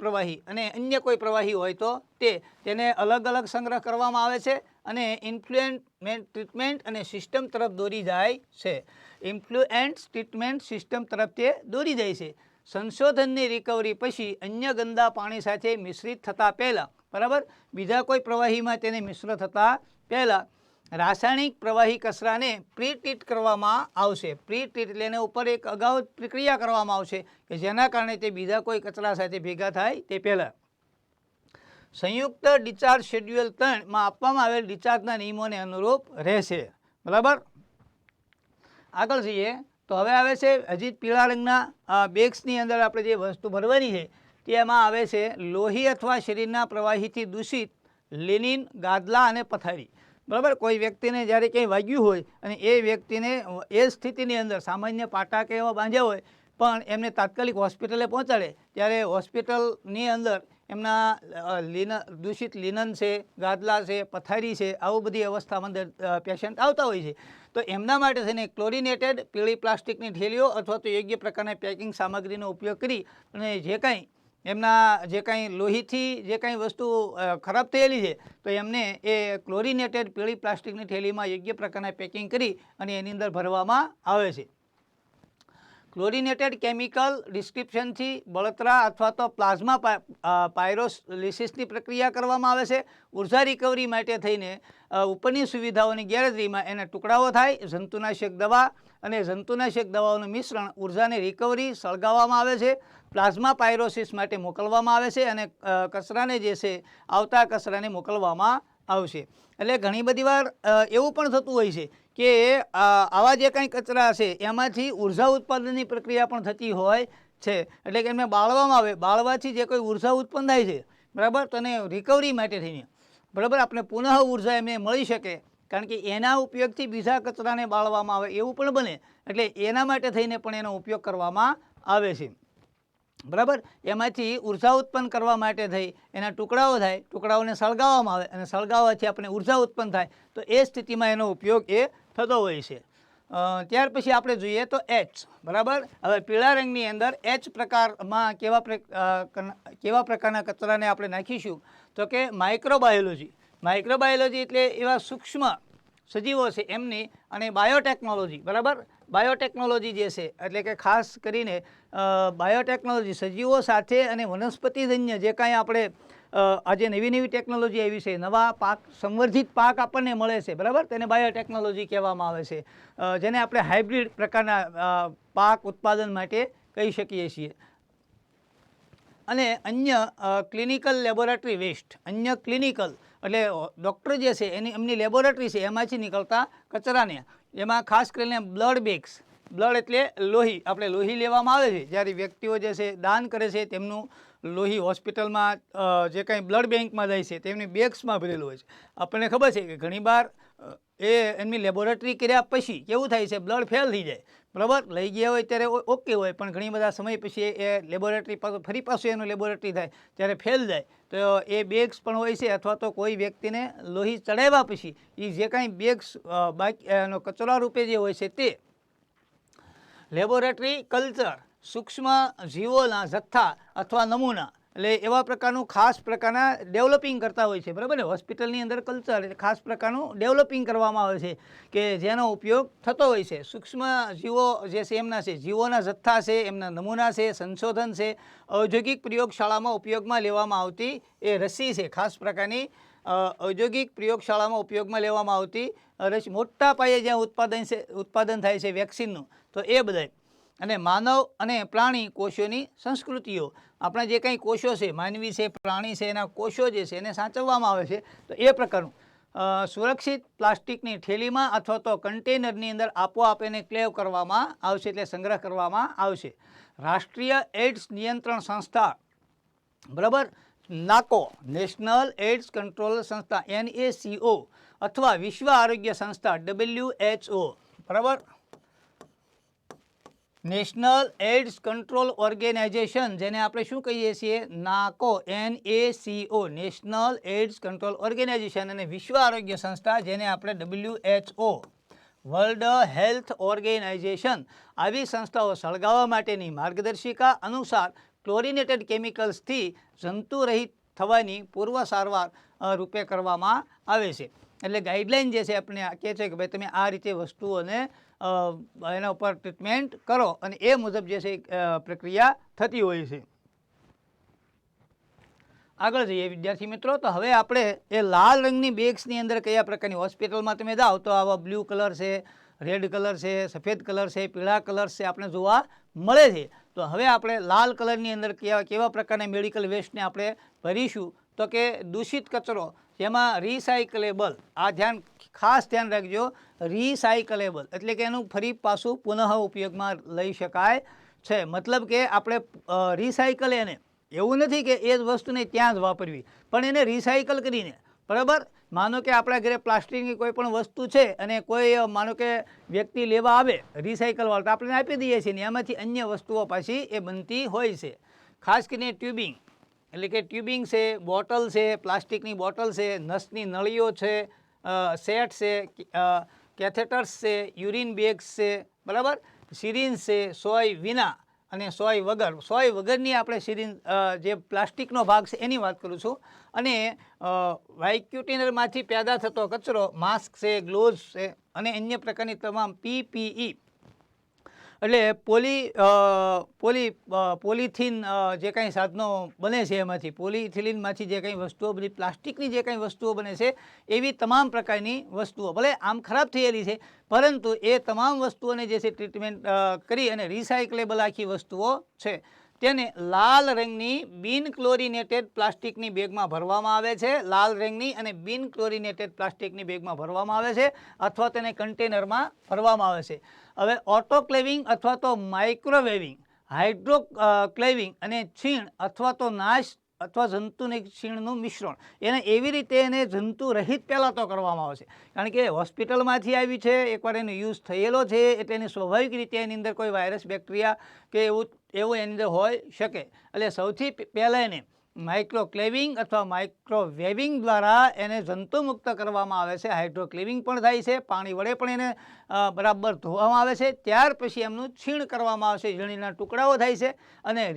પ્રવાહી અને અન્ય કોઈ પ્રવાહી હોય તો તેને અલગ અલગ સંગ્રહ કરવામાં આવે છે અને ઇન્ફ્લુએન્ટ ટ્રીટમેન્ટ અને સિસ્ટમ તરફ દોરી જાય છે. ઇન્ફ્લુએન્ટ ટ્રીટમેન્ટ સિસ્ટમ તરફ તે દોરી જાય છે. સંશોધનની રિકવરી પછી અન્ય ગંદા પાણી સાથે મિશ્રિત થતાં પહેલાં, બરાબર, બીજા કોઈ પ્રવાહીમાં તેને મિશ્ર થતાં પહેલાં રાસાયણિક પ્રવાહી કચરાને પ્રી-ટ્રીટ કરવામાં આવશે. પ્રી-ટ્રીટ એટલે એના ઉપર એક અગાઉ પ્રક્રિયા કરવામાં આવશે કે જેના કારણે તે બીજા કોઈ કચરા સાથે ભેગા થાય તે પહેલાં. સંયુક્ત ડિસ્ચાર્જ શેડ્યુલ 3માં આપવામાં આવેલ ડિસ્ચાર્જના નિયમોને અનુરૂપ રહેશે. બરાબર, આગળ જઈએ તો હવે આવે છે હજી પીળા રંગના બેગ્સની અંદર આપણે જે વસ્તુ ભરવાની છે તેમાં આવે છે લોહી અથવા શરીરના પ્રવાહીથી દૂષિત લિનિન, ગાદલા અને પથારી. બરાબર, કોઈ વ્યક્તિને જ્યારે કંઈ વાગ્યું હોય અને એ વ્યક્તિને એ સ્થિતિની અંદર સામાન્ય પાટા કે એવા બાંધ્યા હોય પણ એમને તાત્કાલિક હોસ્પિટલે પહોંચાડે ત્યારે હોસ્પિટલની અંદર એમના દૂષિત લિનન છે, ગાદલા છે, પથારી છે, આવું બધી અવસ્થામાં અંદર પેશન્ટ આવતા હોય છે. તો એમના માટે થઈને ક્લોરિનેટેડ પીળી પ્લાસ્ટિકની થેલીઓ અથવા તો યોગ્ય પ્રકારના પેકિંગ સામગ્રીનો ઉપયોગ કરી અને જે કાંઈ લોહીથી જે કાંઈ વસ્તુ ખરાબ થયેલી છે તો એમને એ ક્લોરિનેટેડ પીળી પ્લાસ્ટિકની થેલીમાં યોગ્ય પ્રકારના પેકિંગ કરી અને એની અંદર ભરવામાં આવે છે. ક્લોરિનેટેડ કેમિકલ ડિસ્ક્રિપ્શનથી બળતરા અથવા તો પ્લાઝમા પાયરોલિસિસની પ્રક્રિયા કરવામાં આવે છે. ઉર્જા રિકવરી માટે થઈને ઉપરની સુવિધાઓની ગેરહાજરીમાં એના ટુકડાઓ થાય. જંતુનાશક દવા અને જંતુનાશક દવાઓનું મિશ્રણ ઉર્જાની રિકવરી સળગાવવામાં આવે છે. પ્લાઝમા પાયરોસિસ માટે મોકલવામાં આવે છે અને કચરાને જે છે આવતા કચરાને મોકલવામાં આવશે. એટલે ઘણી બધી વાર એવું પણ થતું હોય છે કે આવા જે કાંઈ કચરા છે એમાંથી ઉર્જા ઉત્પાદનની પ્રક્રિયા પણ થતી હોય છે. એટલે કે એમને બાળવામાં આવે, બાળવાથી જે કોઈ ઉર્જા ઉત્પન્ન થાય છે, બરાબર, તો એને રિકવરી માટે થઈને, બરાબર, આપણે પુનઃ ઉર્જા એમને મળી શકે કારણ કે એના ઉપયોગથી બીજા કચરાને બાળવામાં આવે એવું પણ બને. એટલે એના માટે થઈને પણ એનો ઉપયોગ કરવામાં આવે છે. બરાબર, એમાંથી ઉર્જા ઉત્પન્ન કરવા માટે થઈ એના ટુકડાઓ થાય, ટુકડાઓને સળગાવવામાં આવે અને સળગાવવાથી આપણે ઉર્જા ઉત્પન્ન થાય તો એ સ્થિતિમાં એનો ઉપયોગ એ થતો હોય છે. ત્યાર પછી આપણે જોઈએ તો એચ. બરાબર, હવે પીળા રંગની અંદર એચ પ્રકારમાં કેવા પ્રકારના કચરાને આપણે નાખીશું તો કે માઇક્રોબાયોલોજી એટલે એવા સૂક્ષ્મ સજીવો છે એમની અને બાયોટેકનોલોજી. બરાબર, બાયોટેકનોલોજી જે છે એટલે કે ખાસ કરીને બાયોટેકનોલોજી સજીવો સાથે અને વનસ્પતિજન્ય જે કાંઈ આપણે આજે નવી ટેકનોલોજી આવી છે, નવા પાક, સંવર્ધિત પાક આપણને મળે છે, બરાબર, તેને બાયોટેકનોલોજી કહેવામાં આવે છે. જેને આપણે હાઇબ્રિડ પ્રકારના પાક ઉત્પાદન માટે કહી શકીએ છીએ. અને અન્ય ક્લિનિકલ લેબોરેટરી વેસ્ટ, અન્ય ક્લિનિકલ એટલે ડૉક્ટર જે છે એમની લેબોરેટરી છે એમાંથી નીકળતા કચરાને, એમાં ખાસ કરીને બ્લડ બેગ્સ, બ્લડ એટલે લોહી, આપણે લોહી લેવામાં આવે છે જ્યારે વ્યક્તિઓ જે છે દાન કરે છે તેમનું લોહી હોસ્પિટલમાં જે કાંઈ બ્લડ બેંકમાં જાય છે તેમની બેગ્સમાં ભરેલું હોય છે. આપણને ખબર છે કે ઘણીવાર એમની લેબોરેટરી કર્યા પછી કેવું થાય છે, બ્લડ ફેલ થઈ જાય. બરાબર, લઈ ગયા હોય ત્યારે ઓકે હોય પણ ઘણી બધા સમય પછી એ લેબોરેટરી ફરી પાછું એનું લેબોરેટરી થાય ત્યારે ફેલ જાય તો એ બેગ્સ પણ હોય છે. અથવા તો કોઈ વ્યક્તિને લોહી ચડાવ્યા પછી એ જે કાંઈ બેગ્સ બાકી એનો કચરા રૂપે જે હોય છે તે લેબોરેટરી કલ્ચર, સૂક્ષ્મ જીવોના જથ્થા અથવા નમૂના, એટલે એવા પ્રકારનું ખાસ પ્રકારના ડેવલપિંગ કરતા હોય છે. બરાબર ને, હોસ્પિટલની અંદર કલ્ચર એટલે ખાસ પ્રકારનું ડેવલપિંગ કરવામાં આવે છે કે જેનો ઉપયોગ થતો હોય છે. સૂક્ષ્મ જીવો જે છે એમના છે, જીવોના જથ્થા છે, એમના નમૂના છે, સંશોધન છે, ઔદ્યોગિક પ્રયોગશાળામાં ઉપયોગમાં લેવામાં આવતી એ રસી છે, ખાસ પ્રકારની ઔદ્યોગિક પ્રયોગશાળામાં ઉપયોગમાં લેવામાં આવતી મોટા પાયે જ્યાં ઉત્પાદન થાય છે વેક્સિનનું, તો એ બધાય. અને માનવ અને પ્રાણી કોષોની સંસ્કૃતિઓ, આપણા જે કંઈ કોષો છે, માનવી છે, પ્રાણી છે, એના કોષો જે છે એને સાચવવામાં આવે છે. તો એ પ્રકારનું સુરક્ષિત પ્લાસ્ટિકની થેલીમાં અથવા તો કન્ટેનરની અંદર આપોઆપ એને ક્લેવ કરવામાં આવશે, એટલે સંગ્રહ કરવામાં આવશે. રાષ્ટ્રીય એઇડ્સ નિયંત્રણ સંસ્થા, બરાબર, નાકો, નેશનલ એઇડ્સ કંટ્રોલ સંસ્થા NACO, અથવા વિશ્વ આરોગ્ય સંસ્થા WHO, બરાબર, નેશનલ એઇડ્સ કંટ્રોલ ઓર્ગેનાઇઝેશન, જેને આપણે શું કહીએ છીએ, નાકો, NACO, national AIDS control organisation, અને વિશ્વ આરોગ્ય સંસ્થા, જેને આપણે WHO, વર્લ્ડ હેલ્થ ઓર્ગેનાઇઝેશન, આવી સંસ્થાઓ સળગાવવા માટેની માર્ગદર્શિકા અનુસાર ક્લોરિનેટેડ કેમિકલ્સથી જંતુરહિત થવાની પૂર્વ સારવાર રૂપે કરવામાં આવે છે. એટલે ગાઈડલાઇન જે છે આપણે કહે છે કે ભાઈ તમે આ રીતે વસ્તુઓને એના ઉપર ટ્રીટમેન્ટ કરો, અને એ મુજબ જે છે પ્રક્રિયા થતી હોય છે. આગળ જઈએ વિદ્યાર્થી મિત્રો. તો હવે આપણે એ લાલ રંગની બેગ્સની અંદર કયા પ્રકારની, હોસ્પિટલમાં તમે જાઓ તો આવા બ્લુ કલર છે, રેડ કલર છે, સફેદ કલર છે, પીળા કલર છે, આપણે જોવા મળે છે. તો હવે આપણે લાલ કલરની અંદર કેવા પ્રકારના મેડિકલ વેસ્ટને આપણે ભરીશું, તો કે દૂષિત કચરો, જેમાં રિસાયકલેબલ, આ ખાસ ધ્યાન રાખજો, રિસાયકલેબલ એટલે કે એનું ફરી પાછું પુનઃ ઉપયોગમાં લઈ શકાય છે. મતલબ કે આપણે રિસાયકલ, એને એવું નથી કે એ જ વસ્તુને ત્યાં જ વાપરવી, પણ એને રિસાયકલ કરીને, બરાબર. માનો કે આપણા ઘરે પ્લાસ્ટિકની કોઈ પણ વસ્તુ છે અને કોઈ માનો કે વ્યક્તિ લેવા આવે રિસાયકલવાળા, તો આપણે આપી દઈએ છીએ, ને એમાંથી અન્ય વસ્તુઓ પાછી એ બનતી હોય છે. ખાસ કરીને ટ્યુબિંગ, એટલે કે ટ્યુબિંગ છે, બોટલ છે, પ્લાસ્ટિકની બોટલ છે, નસની નળીઓ છે, સેટ છે, કેથેટર્સ છે, યુરિન બેગ્સ છે, બરાબર, સિરિન્જ છે, સોય વિના અને સોય વગર, સોય વગરની આપણે સિરિન્જ, જે પ્લાસ્ટિકનો ભાગ છે એની વાત કરું છું. અને વાઇક્યુટિનરમાંથી પેદા થતો કચરો, માસ્ક છે, ગ્લોવ્સ છે, અને અન્ય પ્રકારની તમામ PPE, એટલે પોલિથીન જે કાંઈ સાધનો બને છે, એમાંથી પોલિથિલિનમાંથી જે કંઈ વસ્તુઓ, બધી પ્લાસ્ટિકની જે કંઈ વસ્તુઓ બને છે, એવી તમામ પ્રકારની વસ્તુઓ, ભલે આમ ખરાબ થયેલી છે, પરંતુ એ તમામ વસ્તુઓને જે છે ટ્રીટમેન્ટ કરી અને રિસાયકલેબલ આખી વસ્તુઓ છે, તેને લાલ રંગની બિન ક્લોરિનેટેડ પ્લાસ્ટિકની બેગમાં ભરવામાં આવે છે. લાલ રંગની અને બિન ક્લોરિનેટેડ પ્લાસ્ટિકની બેગમાં ભરવામાં આવે છે, અથવા તેને કન્ટેનરમાં ભરવામાં આવે છે. હવે ઓટોક્લેવિંગ અથવા તો માઇક્રોવેવિંગ, હાઇડ્રોક્લેવિંગ અને છીણ અથવા તો નાશ અથવા જંતુનિક છીણનું મિશ્રણ, એને એવી રીતે એને જંતુ રહિત પહેલાં તો કરવામાં આવે છે. કારણ કે હોસ્પિટલમાંથી આવી છે, એકવાર એનો યુઝ થયેલો છે, એટલે એની સ્વાભાવિક રીતે એની અંદર કોઈ વાયરસ, બેક્ટેરિયા કે એવું એની અંદર હોઈ શકે. એટલે સૌથી પહેલાં એને માઇક્રોક્લેવિંગ અથવા માઇક્રોવેવિંગ દ્વારા એને જંતુમુક્ત કરવામાં આવે છે. હાઇડ્રોક્લેવિંગ પણ થાય છે, પાણી વડે પણ એને બરાબર ધોવામાં આવે છે. ત્યાર પછી એમનું છીણ કરવામાં આવે છે, ઝીણીના ટુકડાઓ થાય છે, અને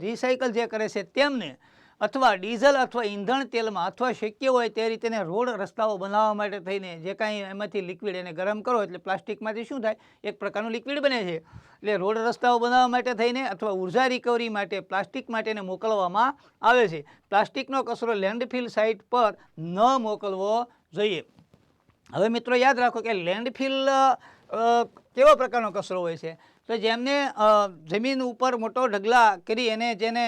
રિસાયકલ જે કરે છે તેમને અથવા ડીઝલ અથવા ઈંધણ તેલમાં અથવા શક્ય હોય તે રીતે રોડ રસ્તાઓ બનાવવા માટે થઈને જે કાંઈ એમાંથી લિક્વિડ એને ગરમ કરો, એટલે પ્લાસ્ટિકમાંથી શું થાય, એક પ્રકારનું લિક્વિડ બને છે. એટલે રોડ રસ્તાઓ બનાવવા માટે થઈને અથવા ઉર્જા રિકવરી માટે પ્લાસ્ટિક માટે એને મોકલવામાં આવે છે. પ્લાસ્ટિકનો કચરો લેન્ડફિલ સાઇટ પર ન મોકલવો જોઈએ. હવે મિત્રો યાદ રાખો કે લેન્ડફિલ કેવા પ્રકારનો કચરો હોય છે, તો જેમને જમીન ઉપર મોટો ઢગલા કરી અને જેને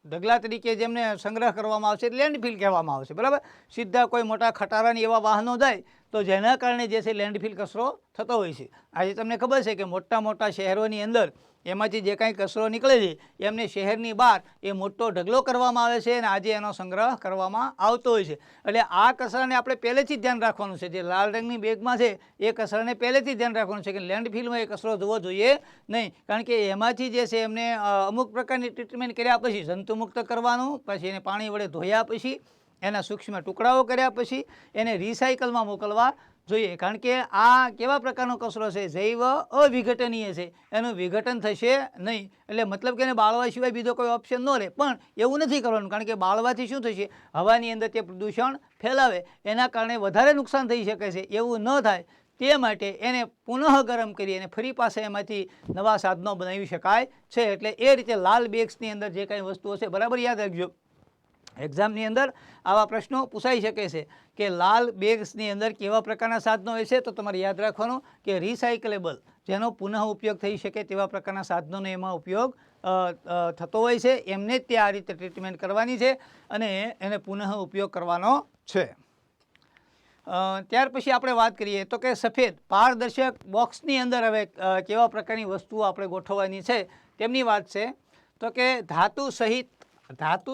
ઢગલા તરીકે જેમને સંગ્રહ કરવામાં આવશે લેન્ડફિલ કહેવામાં આવશે, બરાબર. સીધા કોઈ મોટા ખટારાની એવા વાહનો જાય તો જેના કારણે જે છે લેન્ડફિલ કચરો થતો હોય છે. આજે તમને ખબર છે કે મોટા મોટા શહેરોની અંદર એમાંથી જે કાંઈ કચરો નીકળે છે એમને શહેરની બહાર એ મોટો ઢગલો કરવામાં આવે છે, અને આજે એનો સંગ્રહ કરવામાં આવતો હોય છે. એટલે આ કચરાને આપણે પહેલેથી જ ધ્યાન રાખવાનું છે. જે લાલ રંગની બેગમાં છે એ કચરાને પહેલેથી જ ધ્યાન રાખવાનું છે કે લેન્ડફિલમાં એ કચરો જોવો જોઈએ નહીં, કારણ કે એમાંથી જે છે એમને અમુક પ્રકારની ટ્રીટમેન્ટ કર્યા પછી જંતુમુક્ત કરવાનું, પછી એને પાણી વડે ધોયા પછી એના સૂક્ષ્મ ટુકડાઓ કર્યા પછી એને રિસાયકલમાં મોકલવા જોઈએ. કારણ કે આ કેવા પ્રકારનો કચરો છે, જૈવ અવિઘટનીય છે, એનું વિઘટન થશે નહીં. એટલે મતલબ કે એને બાળવા સિવાય બીજો કોઈ ઓપ્શન ન રહે. પણ એવું નથી કરવાનું, કારણ કે બાળવાથી શું થશે, હવાની અંદર તે પ્રદૂષણ ફેલાવે, એના કારણે વધારે નુકસાન થઈ શકે છે. એવું ન થાય તે માટે એને પુનઃ ગરમ કરી અને ફરી પાસે એમાંથી નવા સાધનો બનાવી શકાય છે. એટલે એ રીતે લાલ બેગ્સની અંદર જે કાંઈ વસ્તુઓ છે, બરાબર યાદ રાખજો એક્ઝામની અંદર આવા પ્રશ્નો પૂછાઈ શકે છે કે લાલ બેગ્સની અંદર કેવા પ્રકારના સાધનો હોય છે. તો તમારે યાદ રાખવાનું કે રિસાયકલેબલ, જેનો પુનઃ ઉપયોગ થઈ શકે તેવા પ્રકારના સાધનોનો એમાં ઉપયોગ થતો હોય છે. એમને જ તે આ રીતે ટ્રીટમેન્ટ કરવાની છે અને એને પુનઃ ઉપયોગ કરવાનો છે. ત્યાર પછી આપણે વાત કરીએ તો કે સફેદ પારદર્શક બોક્સની અંદર હવે કેવા પ્રકારની વસ્તુઓ આપણે ગોઠવવાની છે તેમની વાત છે. તો કે ધાતુ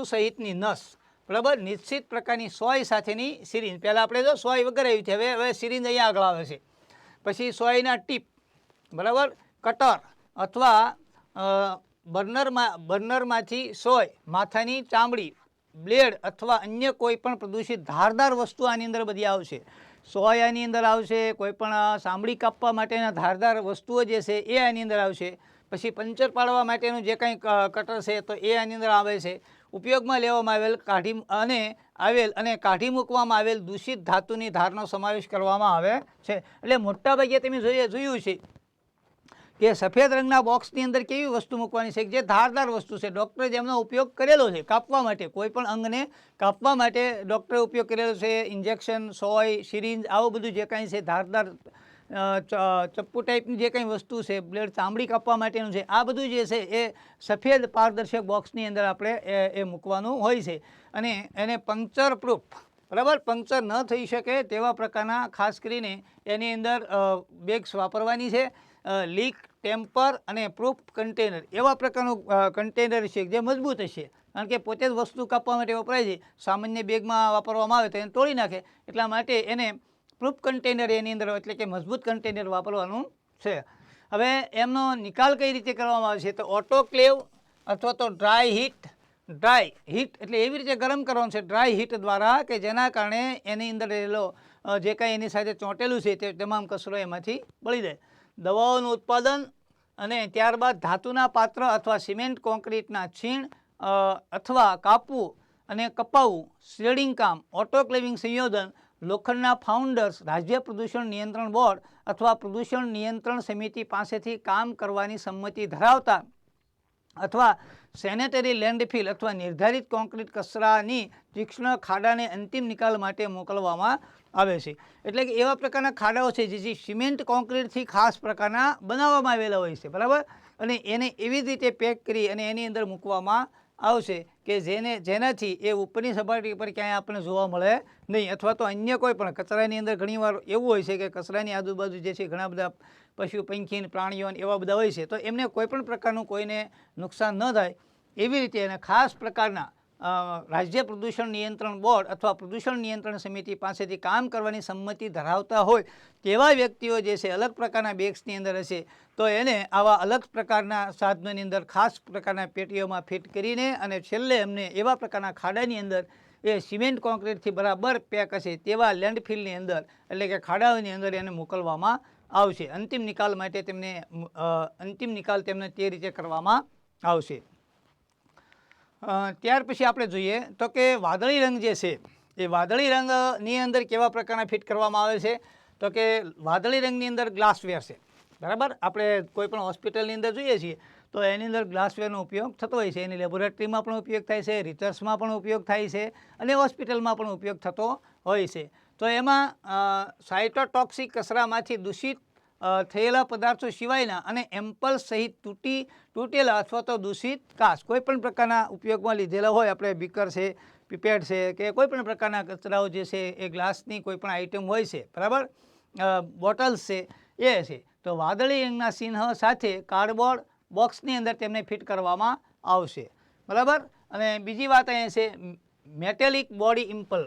સહિતની નસ, બરાબર, નિશ્ચિત પ્રકારની સોય સાથેની સિરિંજ. પહેલાં આપણે જો સોય વગર આવી છે, હવે સિરિંજ અહીંયા આગળ આવે છે. પછી સોયના ટીપ, બરાબર, કટર અથવા બર્નરમાંથી સોય, માથાની ચામડી, બ્લેડ અથવા અન્ય કોઈ પણ પ્રદૂષિત ધારદાર વસ્તુ આની અંદર બધી આવશે. સોય આની અંદર આવશે, કોઈ પણ ચામડી કાપવા માટેના ધારદાર વસ્તુઓ જે છે એ આની અંદર આવશે. પછી પંચર પાડવા માટેનું જે કંઈ કટર છે તો એ આની અંદર આવે છે. ઉપયોગમાં લેવામાં આવેલ અને કાઢી મૂકવામાં આવેલ દૂષિત ધાતુની ધારનો સમાવેશ કરવામાં આવે છે. એટલે મોટાભાગે તમે જોયું છે કે સફેદ રંગના બોક્સની અંદર કેવી વસ્તુ મૂકવાની છે, જે ધારદાર વસ્તુ છે. ડૉક્ટરે જેમનો ઉપયોગ કરેલો છે કાપવા માટે, કોઈ પણ અંગને કાપવા માટે ડૉક્ટરે ઉપયોગ કરેલો છે. ઇન્જેક્શન, સોય, સિરિંજ, આવું બધું જે કાંઈ છે ધારદાર ચપ્પુ ટાઈપની જે કંઈ વસ્તુ છે, બ્લેડ, ચામડી કાપવા માટેનું છે, આ બધું જે છે એ સફેદ પારદર્શક બોક્સની અંદર આપણે એ મૂકવાનું હોય છે. અને એને પંક્ચર પ્રૂફ, બરાબર, પંક્ચર ન થઈ શકે તેવા પ્રકારના ખાસ કરીને એની અંદર બેગ્સ વાપરવાની છે. લીક, ટેમ્પર અને પ્રૂફ કન્ટેનર, એવા પ્રકારનું કન્ટેનર છે જે મજબૂત હશે, કારણ કે પોતે જ વસ્તુ કાપવા માટે વપરાય છે. સામાન્ય બેગમાં વાપરવામાં આવે તો એને તોડી નાખે, એટલા માટે એને પ્રૂફ કન્ટેનર એની અંદર, એટલે કે મજબૂત કન્ટેનર વાપરવાનું છે. હવે એમનો નિકાલ કઈ રીતે કરવામાં આવે છે? તો ઓટોક્લેવ અથવા તો ડ્રાય હીટ એટલે એવી રીતે ગરમ કરવાનું છે ડ્રાય હીટ દ્વારા કે જેના કારણે એની અંદર રહેલો જે કાંઈ એની સાથે ચોંટેલું છે તે તમામ કચરો એમાંથી બળી જાય. દવાઓનું ઉત્પાદન અને ત્યારબાદ ધાતુના પાત્ર અથવા સિમેન્ટ કોન્ક્રીટના છીણ અથવા કાપવું અને કપાવવું, શેડિંગ કામ, ઓટોક્લેવિંગ સંયોજન, લોખંડના ફાઉન્ડર્સ રાજ્ય પ્રદૂષણ નિયંત્રણ બોર્ડ અથવા પ્રદૂષણ નિયંત્રણ સમિતિ પાસેથી કામ કરવાની સંમતિ ધરાવતા અથવા સેનેટરી લેન્ડફિલ અથવા નિર્ધારિત કોન્ક્રીટ કચરાની તીક્ષ્ણ ખાડાને અંતિમ નિકાલ માટે મોકલવામાં આવે છે. એટલે કે એવા પ્રકારના ખાડાઓ છે જે સિમેન્ટ કોન્ક્રીટથી ખાસ પ્રકારના બનાવવામાં આવેલા હોય છે, બરાબર, અને એને એવી જ રીતે પેક કરી અને એની અંદર મૂકવામાં આવશે કે જેનાથી એ ઉપરની સપાટી પર ક્યાંય આપણને જોવા મળે નહીં. અથવા તો અન્ય કોઈ પણ કચરાની અંદર ઘણીવાર એવું હોય છે કે કચરાની આજુબાજુ જે છે ઘણા બધા પશુ પંખી, પ્રાણીઓ એવા બધા હોય છે, તો એમને કોઈ પણ પ્રકારનું કોઈને નુકસાન ન થાય એવી રીતે એને ખાસ પ્રકારના રાજ્ય પ્રદૂષણ નિયંત્રણ બોર્ડ અથવા પ્રદૂષણ નિયંત્રણ સમિતિ પાસેથી કામ કરવાની સંમતિ ધરાવતા હોય તેવા વ્યક્તિઓ જે છે અલગ પ્રકારના બેગ્સની અંદર હશે, તો એને આવા અલગ પ્રકારના સાધનોની અંદર ખાસ પ્રકારના પેટીઓમાં ફિટ કરીને અને છેલ્લે એમને એવા પ્રકારના ખાડાની અંદર એ સિમેન્ટ કોન્ક્રીટથી બરાબર પેક હશે તેવા લેન્ડફિલની અંદર, એટલે કે ખાડાઓની અંદર એને મોકલવામાં આવશે. અંતિમ નિકાલ માટે તેમને તે રીતે કરવામાં આવશે. ત્યાર પછી આપણે જોઈએ તો કે વાદળી રંગ જે છે એ વાદળી રંગની અંદર કેવા પ્રકારના ફિટ કરવામાં આવે છે? તો કે વાદળી રંગની અંદર ગ્લાસવેર છે, બરાબર. આપણે કોઈ પણ હોસ્પિટલની અંદર જોઈએ છીએ તો એની અંદર ગ્લાસવેરનો ઉપયોગ થતો હોય છે. એની લેબોરેટરીમાં પણ ઉપયોગ થાય છે, રિસર્ચમાં પણ ઉપયોગ થાય છે અને હોસ્પિટલમાં પણ ઉપયોગ થતો હોય છે. તો એમાં સાઇટોટોક્સિક કચરામાંથી દૂષિત થયેલા પદાર્થો સિવાયના અને એમ્પલ સહિત તૂટેલા અથવા તો દૂષિત કાચ, કોઈ પણ પ્રકારના ઉપયોગમાં લીધેલા હોય, આપણે બીકર છે, પીપેટ છે કે કોઈ પણ પ્રકારના કચરાઓ જે છે એ ગ્લાસની કોઈ પણ આઇટમ હોય છે, બરાબર, બોટલ્સ છે એ છે, તો વાદળી રંગના ચિહ્ન સાથે કાર્ડબોર્ડ બોક્સની અંદર તેમને ફિટ કરવામાં આવશે, બરાબર. અને બીજી વાત અહીંયા છે મેટેલિક બોડી ઇમ્પલ.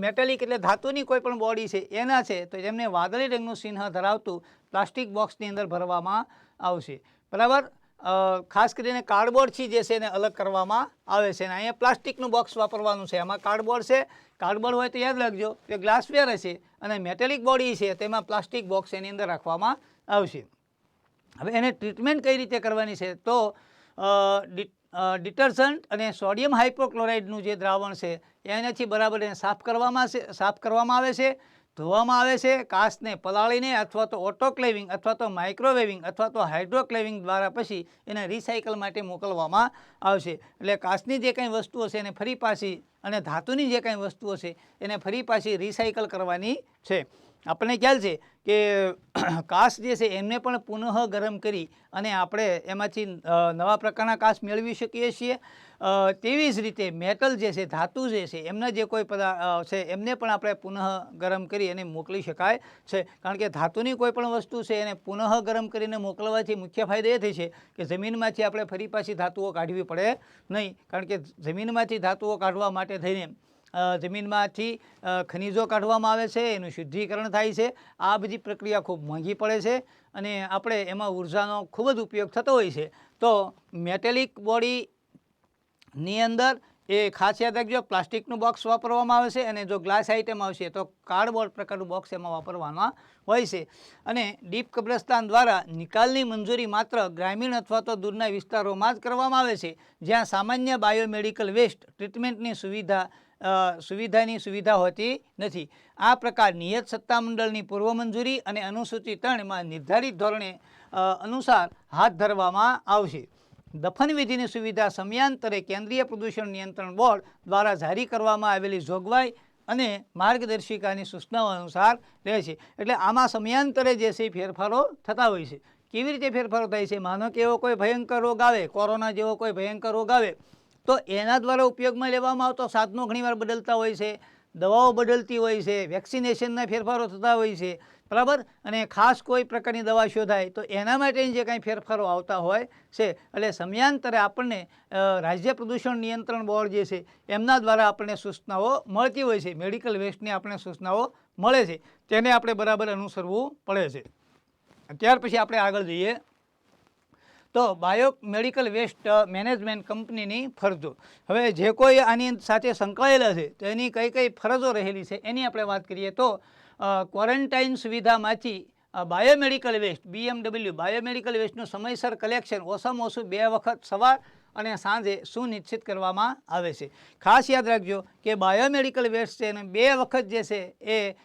મેટેલિક એટલે ધાતુની કોઈ પણ બોડી છે એના છે, તો એમને વાદળી રંગનું ચિહ્ન ધરાવતું પ્લાસ્ટિક બોક્સની અંદર ભરવામાં આવશે, બરાબર. ખાસ કરીને કાર્ડબોર્ડથી જે છે એને અલગ કરવામાં આવે છે અને અહીંયા પ્લાસ્ટિકનું બોક્સ વાપરવાનું છે. આમાં કાર્ડબોર્ડ છે, કાર્ડબોર્ડ હોય તો યાદ રાખજો કે ગ્લાસવેર હશે અને મેટેલિક બોડી છે તેમાં પ્લાસ્ટિક બોક્સ એની અંદર રાખવામાં આવશે. હવે એને ટ્રીટમેન્ટ કઈ રીતે કરવાની છે? તો ડિટર્જન્ટ અને સોડિયમ હાઇપોક્લોરાઇડનું જે દ્રાવણ છે એનાથી બરાબર એને સાફ કરવામાં આવે છે, ધોવામાં આવે છે. કાચને પલાળીને અથવા તો ઓટોક્લેવિંગ અથવા તો માઇક્રોવેવિંગ અથવા તો હાઇડ્રોક્લેવિંગ દ્વારા પછી એને રિસાયકલ માટે મોકલવામાં આવશે. એટલે કાચની જે કંઈ વસ્તુઓ છે એને ફરી પાછી અને ધાતુની જે કાંઈ વસ્તુઓ છે એને ફરી પાછી રિસાયકલ કરવાની છે. આપણને ખ્યાલ છે કે કાચ જે છે એમને પણ પુનઃ ગરમ કરી અને આપણે એમાંથી નવા પ્રકારના કાચ મેળવી શકીએ છીએ. તેવી જ રીતે મેટલ જે છે, ધાતુ જે છે, એમના જે કોઈ પદાર્થ છે એમને પણ આપણે પુનઃ ગરમ કરી અને મોકલી શકાય છે. કારણ કે ધાતુની કોઈ પણ વસ્તુ છે એને પુનઃ ગરમ કરીને મોકલવાથી મુખ્ય ફાયદો એ થાય છે કે જમીનમાંથી આપણે ફરી પાછી ધાતુઓ કાઢવી પડે નહીં. કારણ કે જમીનમાંથી ધાતુઓ કાઢવા માટે થઈને જમીનમાંથી ખનિજો કાઢવામાં આવે છે, એનું શુદ્ધિકરણ થાય છે. આ બધી પ્રક્રિયા ખૂબ મોંઘી પડે છે અને આપણે એમાં ઉર્જાનો ખૂબ જ ઉપયોગ થતો હોય છે. તો મેટેલિક બોડીની અંદર એ ખાસ યાદ રાખજો, પ્લાસ્ટિકનું બોક્સ વાપરવામાં આવે છે અને જો ગ્લાસ આઇટમ આવશે તો કાર્ડબોર્ડ પ્રકારનું બોક્સ એમાં વાપરવામાં હોય છે. અને ડીપ કબ્રસ્તાન દ્વારા નિકાલની મંજૂરી માત્ર ગ્રામીણ અથવા તો દૂરના વિસ્તારોમાં જ કરવામાં આવે છે, જ્યાં સામાન્ય બાયોમેડિકલ વેસ્ટ ટ્રીટમેન્ટની સુવિધાની સુવિધા હોતી નથી. આ પ્રકાર નિયત સત્તામંડળની પૂર્વ મંજૂરી અને અનુસૂચિ 3માં નિર્ધારિત ધોરણે અનુસાર હાથ ધરવામાં આવશે. દફન વિધિની સુવિધા સમયાંતરે કેન્દ્રીય પ્રદૂષણ નિયંત્રણ બોર્ડ દ્વારા જારી કરવામાં આવેલી જોગવાઈ અને માર્ગદર્શિકાની સૂચનાઓ અનુસાર રહે છે. એટલે આમાં સમયાંતરે જે છે ફેરફારો થતા હોય છે. કેવી રીતે ફેરફારો થાય છે? માનો કે એવો કોઈ ભયંકર રોગ આવે, કોરોના જેવો કોઈ ભયંકર રોગ આવે, તો એના દ્વારા ઉપયોગમાં લેવામાં આવતો સાધનો ઘણીવાર બદલતા હોય છે, દવાઓ બદલતી હોય છે, વેક્સિનેશનના ફેરફારો થતા હોય છે, બરાબર. અને ખાસ કોઈ પ્રકારની દવા શોધાય તો એના માટેની જે કાંઈ ફેરફારો આવતા હોય છે, એટલે સમયાંતરે આપણને રાજ્ય પ્રદૂષણ નિયંત્રણ બોર્ડ જે છે એમના દ્વારા આપણને સૂચનાઓ મળતી હોય છે. મેડિકલ વેસ્ટની આપણને સૂચનાઓ મળે છે, તેને આપણે બરાબર અનુસરવું પડે છે. ત્યાર પછી આપણે આગળ જઈએ તો બાયોમેડિકલ વેસ્ટ મેનેજમેન્ટ કંપનીની ફરજો. હવે જે કોઈ આની સાથે સંકળાયેલા છે તો એની કઈ કઈ ફરજો રહેલી છે એની આપણે વાત કરીએ તો ક્વોરન્ટાઇન સુવિધામાંથી બાયોમેડિકલ વેસ્ટ BMW બાયોમેડિકલ વેસ્ટનું સમયસર કલેક્શન ઓછામાં ઓછું 2 વખત સવાર અને સાંજે સુનિશ્ચિત કરવામાં આવે છે. ખાસ યાદ રાખજો કે બાયોમેડિકલ વેસ્ટ છે એને 2 વખત જે છે એ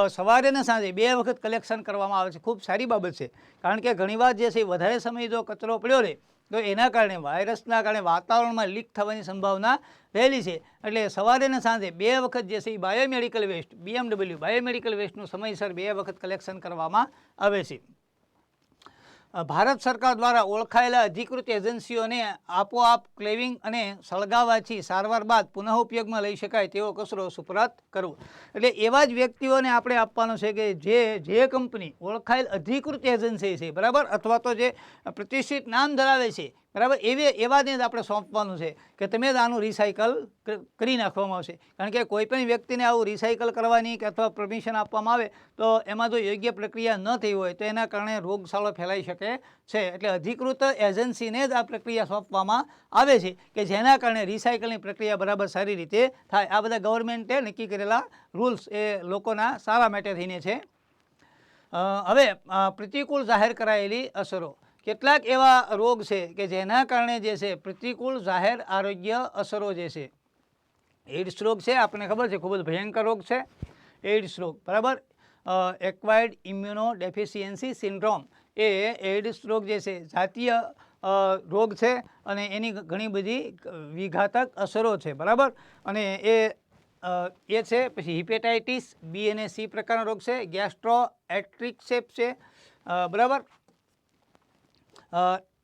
સવારે અને સાંજે 2 વખત કલેક્શન કરવામાં આવે છે. ખૂબ સારી બાબત છે, કારણ કે ઘણીવાર જે છે વધારે સમય જો કચરો પડ્યો રહે તો એના કારણે વાયરસના કારણે વાતાવરણમાં લીક થવાની સંભાવના રહેલી છે. એટલે સવારે અને સાંજે 2 વખત જે છે એ બાયોમેડિકલ વેસ્ટ BMW બાયોમેડિકલ વેસ્ટનું સમયસર 2 વખત કલેક્શન કરવામાં આવે છે. ભારત સરકાર દ્વારા ઓળખાયેલા અધિકૃત એજન્સીઓને આપોઆપ ક્લેવિંગ અને સળગાવવાથી સારવાર બાદ પુનઃ ઉપયોગમાં લઈ શકાય તેવો કચરો સુપરત કરવો. એટલે એવા જ વ્યક્તિઓને આપણે આપવાનો છે કે જે કંપની ઓળખાયેલ અધિકૃત એજન્સી છે, બરાબર, અથવા તો જે પ્રતિષ્ઠિત નામ ધરાવે છે, બરાબર, એવાને જ આપણે સોંપવાનું છે કે તમે જ આનું રિસાયકલ કરી નાખવામાં આવશે. કારણ કે કોઈ પણ વ્યક્તિને આવું રિસાયકલ કરવાની કે અથવા પરમિશન આપવામાં આવે તો એમાં જો યોગ્ય પ્રક્રિયા ન થઈ હોય તો એના કારણે રોગચાળો ફેલાઈ શકે છે. એટલે અધિકૃત એજન્સીને જ આ પ્રક્રિયા સોંપવામાં આવે છે કે જેના કારણે રિસાયકલની પ્રક્રિયા બરાબર સારી રીતે થાય. આ બધા ગવર્મેન્ટે નક્કી કરેલા રૂલ્સ એ લોકોના સારા માટે થઈને છે. હવે પ્રતિકૂળ જાહેર કરાયેલી અસરો. કેટલાક એવા રોગ છે કે જેના કારણે જે છે પ્રતિકૂળ જાહેર આરોગ્ય અસરો જે છે, એઇડ્સ રોગ છે, આપણને ખબર છે ખૂબ જ ભયંકર રોગ છે એઇડ્સ રોગ, બરાબર. એક્વાયર્ડ ઇમ્યુનો ડેફિશિયન્સી સિન્ડ્રોમ એ એઇડ્સ રોગ જે છે જાતીય રોગ છે અને એની ઘણી બધી વિઘાતક અસરો છે, બરાબર. અને એ છે. પછી હિપેટાઇટિસ B અને C પ્રકારનો રોગ છે, ગેસ્ટ્રોએન્ટેરિક શેપ છે, બરાબર,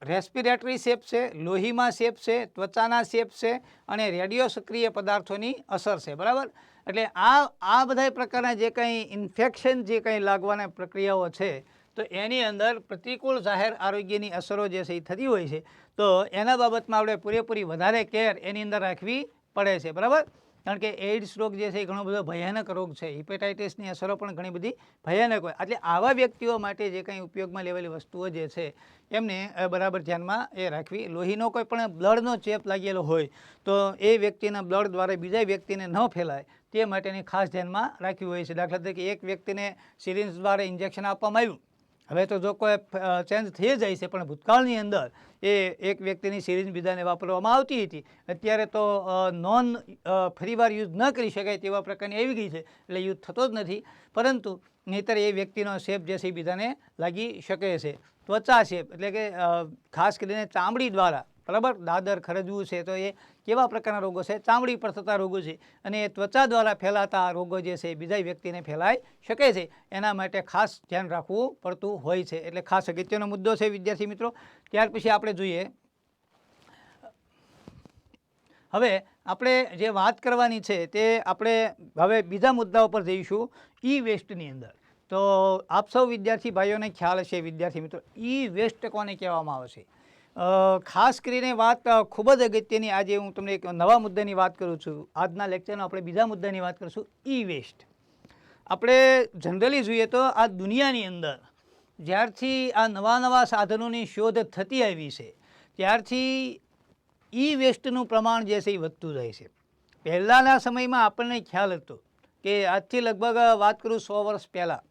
રેસ્પિરેટરી શેપ છે, લોહીમાં શેપ છે, ત્વચાના શેપ છે અને રેડિયો સક્રિય પદાર્થોની અસર છે, બરાબર. એટલે આ બધા પ્રકારના જે કંઈ ઇન્ફેક્શન જે કંઈ લાગવાના પ્રક્રિયાઓ છે તો એની અંદર પ્રતિકૂળ જાહેર આરોગ્યની અસરો જે છે એ થતી હોય છે. તો એના બાબતમાં આપણે પૂરેપૂરી વધારે કેર એની અંદર રાખવી પડે છે, બરાબર. કારણ કે એઇડ્સ રોગ જે છે એ ઘણો બધો ભયાનક રોગ છે. હિપેટાઇટિસની અસરો પણ ઘણી બધી ભયાનક હોય. એટલે આવા વ્યક્તિઓ માટે જે કંઈ ઉપયોગમાં લેવાયેલી વસ્તુઓ જે છે એમને બરાબર ધ્યાનમાં એ રાખવી. લોહીનો કોઈ પણ બ્લડનો ચેપ લાગેલો હોય તો એ વ્યક્તિના બ્લડ દ્વારા બીજા વ્યક્તિને ન ફેલાય તે માટેની ખાસ ધ્યાનમાં રાખવી હોય છે. દાખલા તરીકે એક વ્યક્તિને સિરિન્જ દ્વારા ઇન્જેક્શન આપવામાં આવ્યું, હવે તો જો કોઈ ચેન્જ થઈ જાય છે, પણ ભૂતકાળની અંદર એ એક વ્યક્તિની સિરિન્જ બીજાને વાપરવામાં આવતી હતી. અત્યારે તો ફરીવાર યુઝ ન કરી શકાય તેવા પ્રકારની આવી ગઈ છે, એટલે યુઝ થતો જ નથી. પરંતુ નહીંતર એ વ્યક્તિનો શેપ જે છે એ બીજાને લાગી શકે છે. ત્વચા શેપ એટલે કે ખાસ કરીને ચામડી દ્વારા બરાબર. દાદર ખરજવું છે તો એ કેવા પ્રકારના રોગો છે? ચામડી પર થતા રોગો છે, અને એ ત્વચા દ્વારા ફેલાતા રોગો જે છે બીજા વ્યક્તિને ફેલાઈ શકે છે. એના માટે ખાસ ધ્યાન રાખવું પડતું હોય છે. એટલે ખાસ અગત્યનો મુદ્દો છે વિદ્યાર્થી મિત્રો. ત્યાર પછી આપણે જોઈએ, હવે આપણે જે વાત કરવાની છે તે આપણે હવે બીજા મુદ્દા ઉપર જઈશું, ઈ વેસ્ટની અંદર. તો આપ સૌ વિદ્યાર્થી ભાઈઓને ખ્યાલ હશે વિદ્યાર્થી મિત્રો, ઈ વેસ્ટ કોને કહેવામાં આવે છે? ખાસ કરીને વાત ખૂબ જ અગત્યની, આજે હું તમને એક નવા મુદ્દાની વાત કરું છું. આજના લેક્ચરમાં આપણે બીજા મુદ્દાની વાત કરીશું, ઈ વેસ્ટ. આપણે જનરલી જોઈએ તો આ દુનિયાની અંદર જ્યારથી આ નવા સાધનોની શોધ થતી આવી છે ત્યારથી ઈ વેસ્ટનું પ્રમાણ જે છે એ વધતું જાય છે. પહેલાંના સમયમાં આપણને ખ્યાલ હતો કે આજથી લગભગ વાત કરું 100 વર્ષ પહેલાં,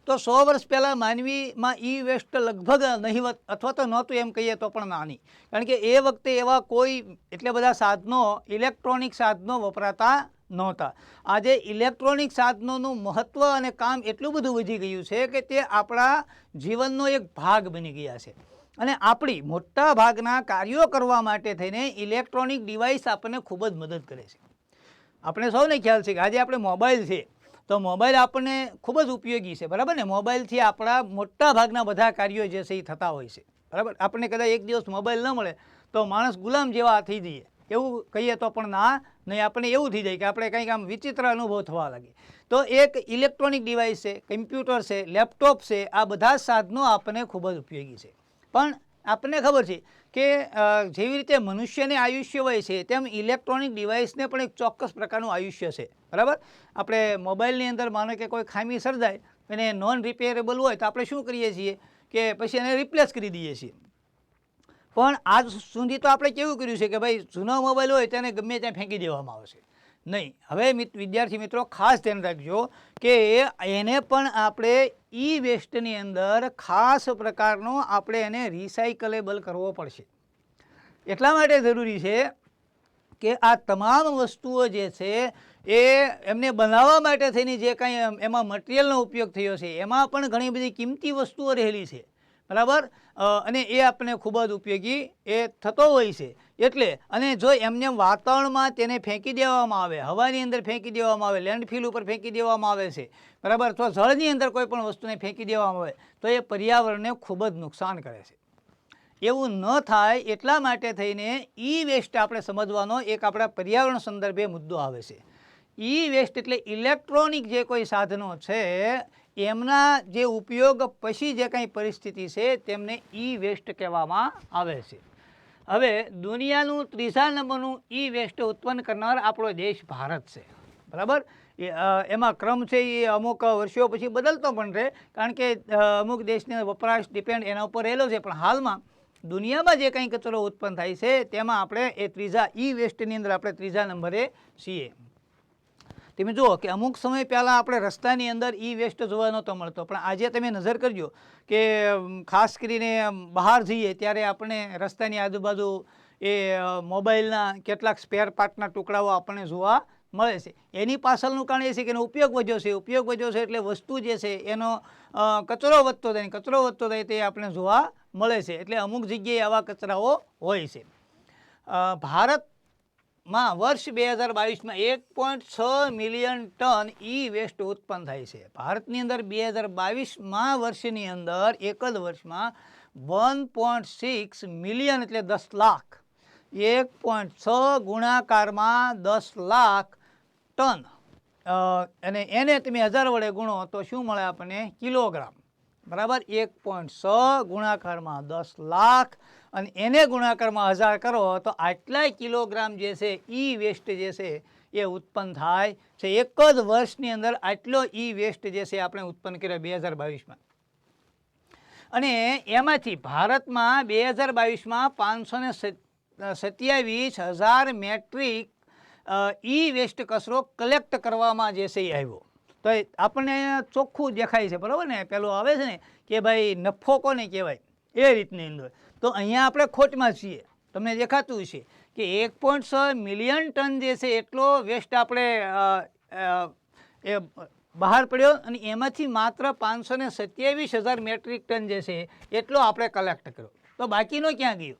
તો 100 વર્ષ પહેલાં માનવીમાં ઈ વેસ્ટ લગભગ નહીવત અથવા તો નહોતું એમ કહીએ તો પણ નાની. કારણ કે એ વખતે એવા કોઈ એટલે બધા સાધનો, ઇલેક્ટ્રોનિક સાધનો વપરાતા નહોતા. આજે ઇલેક્ટ્રોનિક સાધનોનું મહત્ત્વ અને કામ એટલું બધું વધી ગયું છે કે તે આપણા જીવનનો એક ભાગ બની ગયા છે. અને આપણી મોટા ભાગના કાર્યો કરવા માટે થઈને ઇલેક્ટ્રોનિક ડિવાઇસ આપણને ખૂબ જ મદદ કરે છે. આપણે સૌને ખ્યાલ છે કે આજે આપણે મોબાઈલ છે તો મોબાઈલ આપણને ખૂબ જ ઉપયોગી છે, બરાબર ને. મોબાઈલથી આપણા મોટા ભાગના બધા કાર્યો જે છે એ થતા હોય છે, બરાબર. આપણને કદાચ એક દિવસ મોબાઈલ ન મળે તો માણસ ગુલામ જેવા થઈ જઈએ એવું કહીએ તો પણ ના નહીં. આપણે એવું થઈ જાય કે આપણે કંઈક આમ વિચિત્ર અનુભવ થવા લાગે. તો એક ઇલેક્ટ્રોનિક ડિવાઇસ છે, કમ્પ્યુટર છે, લેપટોપ છે, આ બધા સાધનો આપણને ખૂબ જ ઉપયોગી છે. પણ આપણને ખબર છે કે જેવી રીતે મનુષ્યને આયુષ્ય હોય છે તેમ ઇલેક્ટ્રોનિક ડિવાઇસને પણ એક ચોક્કસ પ્રકારનું આયુષ્ય છે, બરાબર. આપણે મોબાઈલની અંદર માનો કે કોઈ ખામી સર્જાય અને નોન રિપેરેબલ હોય તો આપણે શું કરીએ છીએ કે પછી એને રિપ્લેસ કરી દઈએ છીએ. પણ આજ સુધી તો આપણે કેવું કર્યું છે કે ભાઈ જૂનો મોબાઈલ હોય તેને ગમે ત્યાં ફેંકી દેવામાં આવે છે. નહીં. હવે વિદ્યાર્થી મિત્રો ખાસ ધ્યાન રાખજો કે એને પણ આપણે ઈ વેસ્ટની અંદર ખાસ પ્રકારનો આપણે એને રિસાયકલેબલ કરવો પડશે. એટલા માટે જરૂરી છે કે આ તમામ વસ્તુઓ જે છે એ એમને બનાવવા માટે થઈને જે કાંઈ એમાં મટિરિયલનો ઉપયોગ થયો છે એમાં પણ ઘણી બધી કિંમતી વસ્તુઓ રહેલી છે, બરાબર. અને એ આપણને ખૂબ જ ઉપયોગી એ થતો હોય છે. એટલે અને જો એમને વાતાવરણમાં તેને ફેંકી દેવામાં આવે, હવાની અંદર ફેંકી દેવામાં આવે, લેન્ડફિલ ઉપર ફેંકી દેવામાં આવે છે, બરાબર, અથવા જળની અંદર કોઈ પણ વસ્તુને ફેંકી દેવામાં આવે તો એ પર્યાવરણને ખૂબ જ નુકસાન કરે છે. એવું ન થાય એટલા માટે થઈને ઈ વેસ્ટ આપણે સમજવાનો એક આપણા પર્યાવરણ સંદર્ભે મુદ્દો આવે છે. ઈ વેસ્ટ એટલે ઇલેક્ટ્રોનિક જે કોઈ સાધનો છે એમના જે ઉપયોગ પછી જે કંઈ પરિસ્થિતિ છે તેમને ઈ વેસ્ટ કહેવામાં આવે છે. હવે દુનિયાનું 3જા નંબરનું ઈ વેસ્ટ ઉત્પન્ન કરનાર આપણો દેશ ભારત છે, બરાબર. એમાં ક્રમ છે એ અમુક વર્ષો પછી બદલતો પણ રહે, કારણ કે અમુક દેશને વપરાશ ડિપેન્ડ એના ઉપર રહેલો છે. પણ હાલમાં દુનિયામાં જે કંઈ કચરો ઉત્પન્ન થાય છે તેમાં આપણે એ 3જા ઈ વેસ્ટની અંદર આપણે 3જા નંબરે છીએ. તમે જુઓ કે અમુક સમય પહેલાં આપણે રસ્તાની અંદર ઈ વેસ્ટ જોવા નહોતો મળતો, પણ આજે તમે નજર કરજો કે ખાસ કરીને બહાર જઈએ ત્યારે આપણે રસ્તાની આજુબાજુ એ મોબાઈલના કેટલાક સ્પેર પાર્ટના ટુકડાઓ આપણને જોવા મળે છે. એની પાછળનું કારણ એ છે કે એનો ઉપયોગ વધ્યો છે. ઉપયોગ વધ્યો છે એટલે વસ્તુ જે છે એનો કચરો વધતો જાય તે આપણે જોવા મળે છે. એટલે અમુક જગ્યાએ આવા કચરાઓ હોય છે. ભારતમાં વર્ષ 2022માં 1.6 મિલિયન ટન ઈ વેસ્ટ ઉત્પન્ન થાય છે. ભારતની અંદર 2022માં વર્ષની અંદર એક જ વર્ષમાં 1.6 મિલિયન એટલે 10 લાખ, 1.6 ગુણાકારમાં 10 લાખ ટન, અને એને તમે 1000 વડે ગુણો તો શું મળે આપણને? કિલોગ્રામ, બરાબર. 1.6 ગુણાકારમાં 10 લાખ અને એને ગુણાકારમાં 1000 કરો તો આટલા કિલોગ્રામ જે છે ઈ વેસ્ટ જે છે એ ઉત્પન્ન થાય છે. એક જ વર્ષની અંદર આટલો ઈ વેસ્ટ જે છે આપણે ઉત્પન્ન કર્યો 2022માં. અને એમાંથી ભારતમાં 2022માં 527,000 મેટ્રિક ઈ વેસ્ટ કચરો કલેક્ટ કરવામાં જે છે એ આવ્યો. તો આપણને ચોખ્ખું દેખાય છે, બરાબર ને. પેલું આવે છે ને કે ભાઈ નફો કોને કહેવાય એ રીતની અંદર. તો અહીંયા આપણે ખોટમાં છીએ. તમને દેખાતું છે કે 1.6 મિલિયન ટન જે છે એટલો વેસ્ટ આપણે એ બહાર પડ્યો અને એમાંથી માત્ર 527,000 મેટ્રિક ટન જે છે એટલો આપણે કલેક્ટ કર્યો. તો બાકીનો ક્યાં ગયો?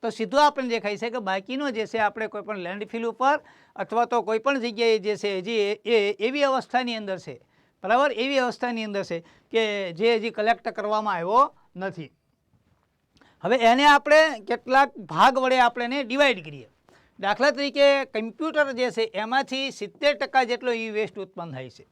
તો સીધું આપણને દેખાય છે કે બાકીનો જે છે આપણે કોઈ પણ લેન્ડફિલ ઉપર અથવા તો કોઈ પણ જગ્યાએ જે છે હજી એ એવી અવસ્થાની અંદર છે, બરાબર, એવી અવસ્થાની અંદર છે કે જે હજી કલેક્ટ કરવામાં આવ્યો નથી. હવે એને આપણે કેટલાક ભાગ વડે આપણે એને ડિવાઈડ કરીએ. દાખલા તરીકે કમ્પ્યુટર જે છે એમાંથી 70% જેટલો ઈ વેસ્ટ ઉત્પન્ન થાય છે.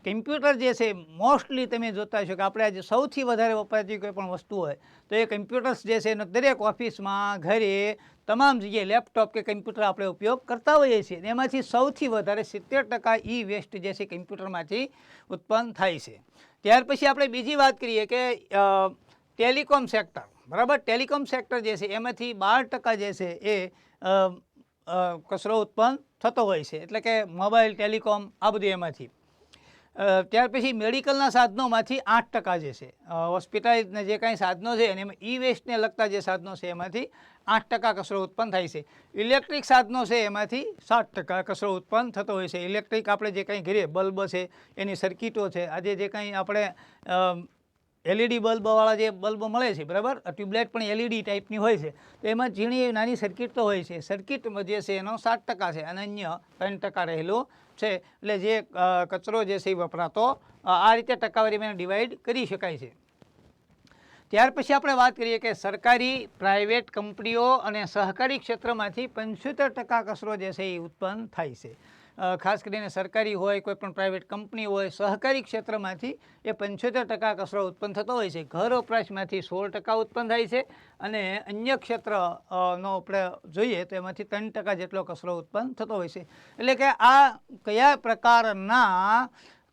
કમ્પ્યુટર જે છે મોસ્ટલી તમે જોતા હશો કે આપણે આજે સૌથી વધારે વપરાતી કોઈ પણ વસ્તુ હોય તો એ કમ્પ્યુટર્સ જે છે એનો દરેક ઓફિસમાં, ઘરે, તમામ જગ્યાએ લેપટોપ કે કમ્પ્યુટર આપણે ઉપયોગ કરતા હોઈએ છીએ. એમાંથી સૌથી વધારે 70% ઈ વેસ્ટ જે છે કમ્પ્યુટરમાંથી ઉત્પન્ન થાય છે. ત્યાર પછી આપણે બીજી વાત કરીએ કે ટેલિકોમ સેક્ટર, બરાબર, ટેલિકોમ સેક્ટર જે છે એમાંથી 12% જે છે એ કચરો ઉત્પન્ન થતો હોય છે, એટલે કે મોબાઈલ, ટેલિકોમ આ બધું એમાંથી. ત્યાર પછી મેડિકલના સાધનોમાંથી 8% જે છે, હોસ્પિટલના જે કાંઈ સાધનો છે અને એમાં ઈ વેસ્ટને લગતા જે સાધનો છે એમાંથી 8% કચરો ઉત્પન્ન થાય છે. ઇલેક્ટ્રિક સાધનો છે એમાંથી 7% કચરો ઉત્પન્ન થતો હોય છે. ઇલેક્ટ્રિક આપણે જે કાંઈ ઘરે બલ્બ છે, એની સર્કિટો છે, આજે જે કાંઈ આપણે LED બલ્બવાળા જે બલ્બ મળે છે, બરાબર, ટ્યુબલાઇટ પણ LED ટાઈપની હોય છે, તો એમાં ઝીણી નાની સર્કિટ તો હોય છે. સર્કિટમાં જે છે એનો 7% છે અને અન્ય 3% રહેલો છે. એટલે જે કચરો જે છે એ વપરાતો આ રીતે ટકાવારીમાં ડિવાઈડ કરી શકાય છે. ત્યાર પછી આપણે વાત કરીએ કે સરકારી, પ્રાઇવેટ કંપનીઓ અને સહકારી ક્ષેત્રમાંથી 75% કચરો જે છે એ ઉત્પન્ન થાય છે. ખાસ કરીને સરકારી હોય, કોઈ પણ પ્રાઇવેટ કંપની હોય, સહકારી ક્ષેત્રમાંથી એ 75% કચરો ઉત્પન્ન થતો હોય છે. ઘર વપરાશમાંથી 16% ઉત્પન્ન થાય છે અને અન્ય ક્ષેત્રનો આપણે જોઈએ તો એમાંથી 3% જેટલો કચરો ઉત્પન્ન થતો હોય છે. એટલે કે આ કયા પ્રકારના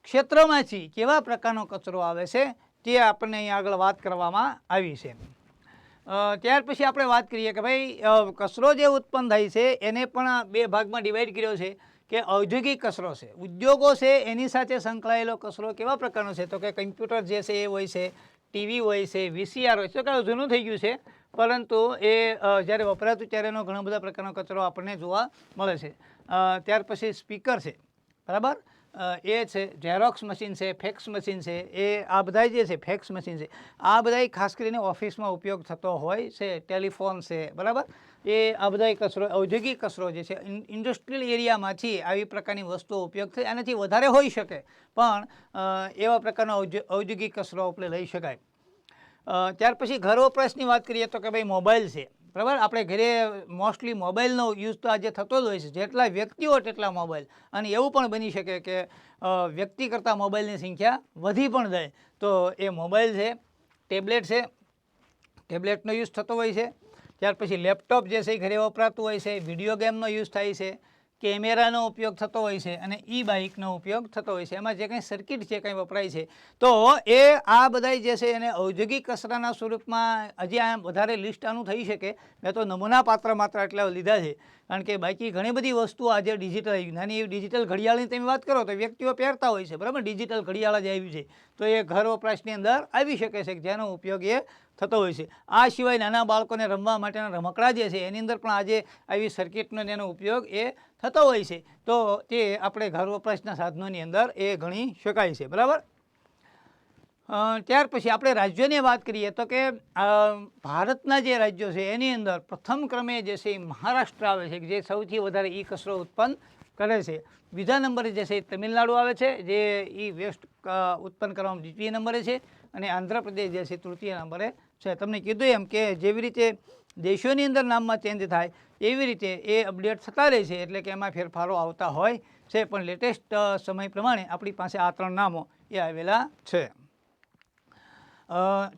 ક્ષેત્રમાંથી કેવા પ્રકારનો કચરો આવે છે તે આપણને અહીં આગળ વાત કરવામાં આવી છે. ત્યાર પછી આપણે વાત કરીએ કે ભાઈ કચરો જે ઉત્પન્ન થાય છે એને પણ 2 ભાગમાં ડિવાઈડ કર્યો છે કે ઔદ્યોગિક કચરો છે, ઉદ્યોગો છે એની સાથે સંકળાયેલો કચરો કેવા પ્રકારનો છે, તો કે કમ્પ્યુટર જે છે એ હોય છે, ટીવી હોય છે, VCR હોય છે, તો કે જૂનું થઈ ગયું છે પરંતુ એ જ્યારે વપરાતું ત્યારે એનો ઘણા બધા પ્રકારનો કચરો આપણને જોવા મળે છે. ત્યાર પછી સ્પીકર છે, બરાબર, એ છે, ઝેરોક્સ મશીન છે, ફેક્સ મશીન છે, એ આ બધા જે છે ફેક્સ મશીન છે, આ બધા ખાસ કરીને ઓફિસમાં ઉપયોગ થતો હોય છે. ટેલિફોન છે, બરાબર, એ આ બધા કચરો, ઔદ્યોગિક કચરો જે છે ઇન્ડસ્ટ્રીયલ એરિયામાંથી આવી પ્રકારની વસ્તુઓ ઉપયોગ થાય. આનાથી વધારે હોઈ શકે પણ એવા પ્રકારનો ઔદ્યોગિક કચરો આપણે લઈ શકાય. ત્યાર પછી ઘર વપરાશની વાત કરીએ તો કે ભાઈ મોબાઈલ છે, બરાબર, આપણે ઘરે મોસ્ટલી મોબાઈલનો યુઝ તો આજે થતો જ હોય છે. જેટલા વ્યક્તિઓ તેટલા મોબાઈલ, અને એવું પણ બની શકે કે વ્યક્તિ કરતાં મોબાઈલની સંખ્યા વધી પણ જાય. તો એ મોબાઈલ છે, ટેબ્લેટ છે, ટેબ્લેટનો યુઝ થતો હોય છે. ત્યાર પછી લેપટોપ જે છે એ ઘરે વપરાતું હોય છે, વિડીયો ગેમનો યુઝ થાય છે, કેમેરાનો ઉપયોગ થતો હોય છે અને બાઇકનો ઉપયોગ થતો હોય છે. એમાં જે કંઈ સર્કિટ છે કંઈ વપરાય છે તો એ આ બધા જે છે એને ઔદ્યોગિક કચરાના સ્વરૂપમાં હજી આ વધારે લિસ્ટ આનું થઈ શકે. મેં તો નમૂના પાત્ર માત્ર એટલા લીધા છે, કારણ કે બાકી ઘણી બધી વસ્તુઓ આજે ડિજિટલ આવી, નાની એવી ડિજિટલ ઘડિયાળની તમે વાત કરો તો વ્યક્તિઓ પહેરતા હોય છે, બરાબર, ડિજિટલ ઘડિયાળ જે આવી છે તો એ ઘર વપરાશની અંદર આવી શકે છે જેનો ઉપયોગ એ થતો હોય છે. આ સિવાય નાના બાળકોને રમવા માટેના રમકડા જે છે એની અંદર પણ આજે આવી સર્કિટનો એનો ઉપયોગ એ થતો હોય છે. તો તે આપણે ઘર વપરાશના સાધનોની અંદર એ ગણી શકાય છે, બરાબર. ત્યાર પછી આપણે રાજ્યોની વાત કરીએ તો કે ભારતના જે રાજ્યો છે એની અંદર પ્રથમ ક્રમે જે છે એ મહારાષ્ટ્ર આવે છે, જે સૌથી વધારે ઈ કચરો ઉત્પન્ન કરે છે. બીજા નંબરે જે છે તમિલનાડુ આવે છે, જે ઈ વેસ્ટ ઉત્પન્ન કરવામાં 2ય નંબરે છે, અને આંધ્રપ્રદેશ જે છે 3ય નંબરે છે. તમને કીધું એમ કે જેવી રીતે દેશોની અંદર નામમાં ચેન્જ થાય એવી રીતે એ અપડેટ થતા રહે છે, એટલે કે એમાં ફેરફારો આવતા હોય છે. પણ લેટેસ્ટ સમય પ્રમાણે આપણી પાસે આ 3 નામો એ આવેલા છે.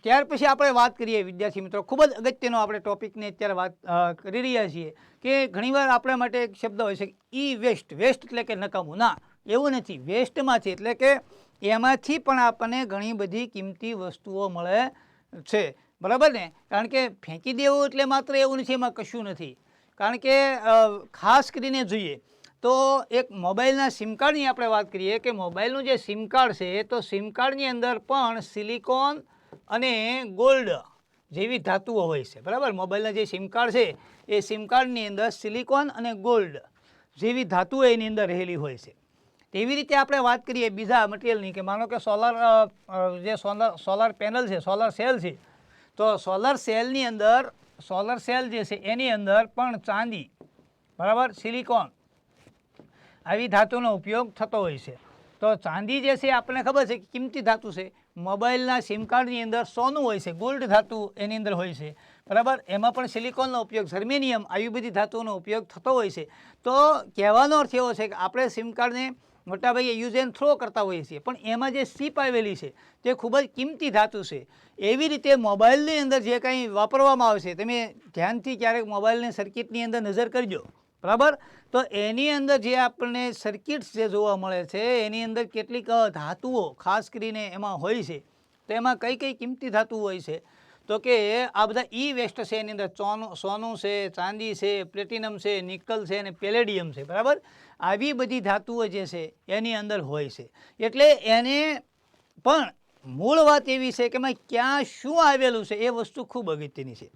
ત્યાર પછી આપણે વાત કરીએ વિદ્યાર્થી મિત્રો, ખૂબ જ અગત્યનો આપણે ટોપિકની અત્યારે વાત કરી રહ્યા છીએ કે ઘણીવાર આપણા માટે એક શબ્દ હોય છે ઈ વેસ્ટ. વેસ્ટ એટલે કે નકામું. ના, એવું નથી. વેસ્ટમાંથી એટલે કે એમાંથી પણ આપણને ઘણી બધી કિંમતી વસ્તુઓ મળે છે, બરાબર ને. કારણ કે ફેંકી દેવું એટલે માત્ર એવું નથી, એમાં કશું નથી. કારણ કે ખાસ કરીને જોઈએ તો એક મોબાઈલના સિમ કાર્ડની આપણે વાત કરીએ કે મોબાઈલનું જે સિમ કાર્ડ છે તો સિમ કાર્ડની અંદર પણ સિલિકોન અને ગોલ્ડ જેવી ધાતુઓ હોય છે, બરાબર. મોબાઈલના જે સિમ કાર્ડ છે એ સિમ કાર્ડની અંદર સિલિકોન અને ગોલ્ડ જેવી ધાતુઓ એની અંદર રહેલી હોય છે. તેવી રીતે આપણે વાત કરીએ બીજા મટીરિયલની કે માનો કે સોલાર પેનલ છે, સોલાર સેલ છે, તો સોલાર સેલની અંદર સોલર સેલ જે છે એની અંદર પણ ચાંદી, બરાબર, સિલિકોન આવી ધાતુનો ઉપયોગ થતો હોય છે. તો ચાંદી જે છે આપણને ખબર છે કે કિંમતી ધાતુ છે. મોબાઈલના સિમ કાર્ડની અંદર સોનું હોય છે, ગોલ્ડ ધાતુ એની અંદર હોય છે, બરાબર. એમાં પણ સિલિકોનનો ઉપયોગ, જર્મેનિયમ આવી બધી ધાતુઓનો ઉપયોગ થતો હોય છે. તો કહેવાનો અર્થ એવો છે કે આપણે સિમ કાર્ડને મોટાભાગે યુઝ એન્ડ થ્રો કરતા હોઈએ છીએ, પણ એમાં જે ચિપ આવેલી છે તે ખૂબ જ કિંમતી ધાતુ છે. એવી રીતે મોબાઈલની અંદર જે કંઈ વાપરવામાં આવે છે, તમે ધ્યાનથી ક્યારેક મોબાઈલની સર્કિટની અંદર નજર કરજો, બરાબર. તો એની અંદર જે આપણને સર્કિટ્સ જે જોવા મળે છે એની અંદર કેટલીક ધાતુઓ ખાસ કરીને એમાં હોય છે. તો એમાં કઈ કઈ કિંમતી ધાતુઓ હોય છે? તો કે આ બધા ઈ વેસ્ટ છે, એની અંદર સોનું છે, ચાંદી છે, પ્લેટિનમ છે, નિકલ છે અને પેલેડિયમ છે, બરાબર. આવી બધી ધાતુઓ જે છે એની અંદર હોય છે. એટલે એને પણ મૂળ વાત એવી છે કે એમાં ક્યાં શું આવેલું છે એ વસ્તુ ખૂબ અગત્યની છે.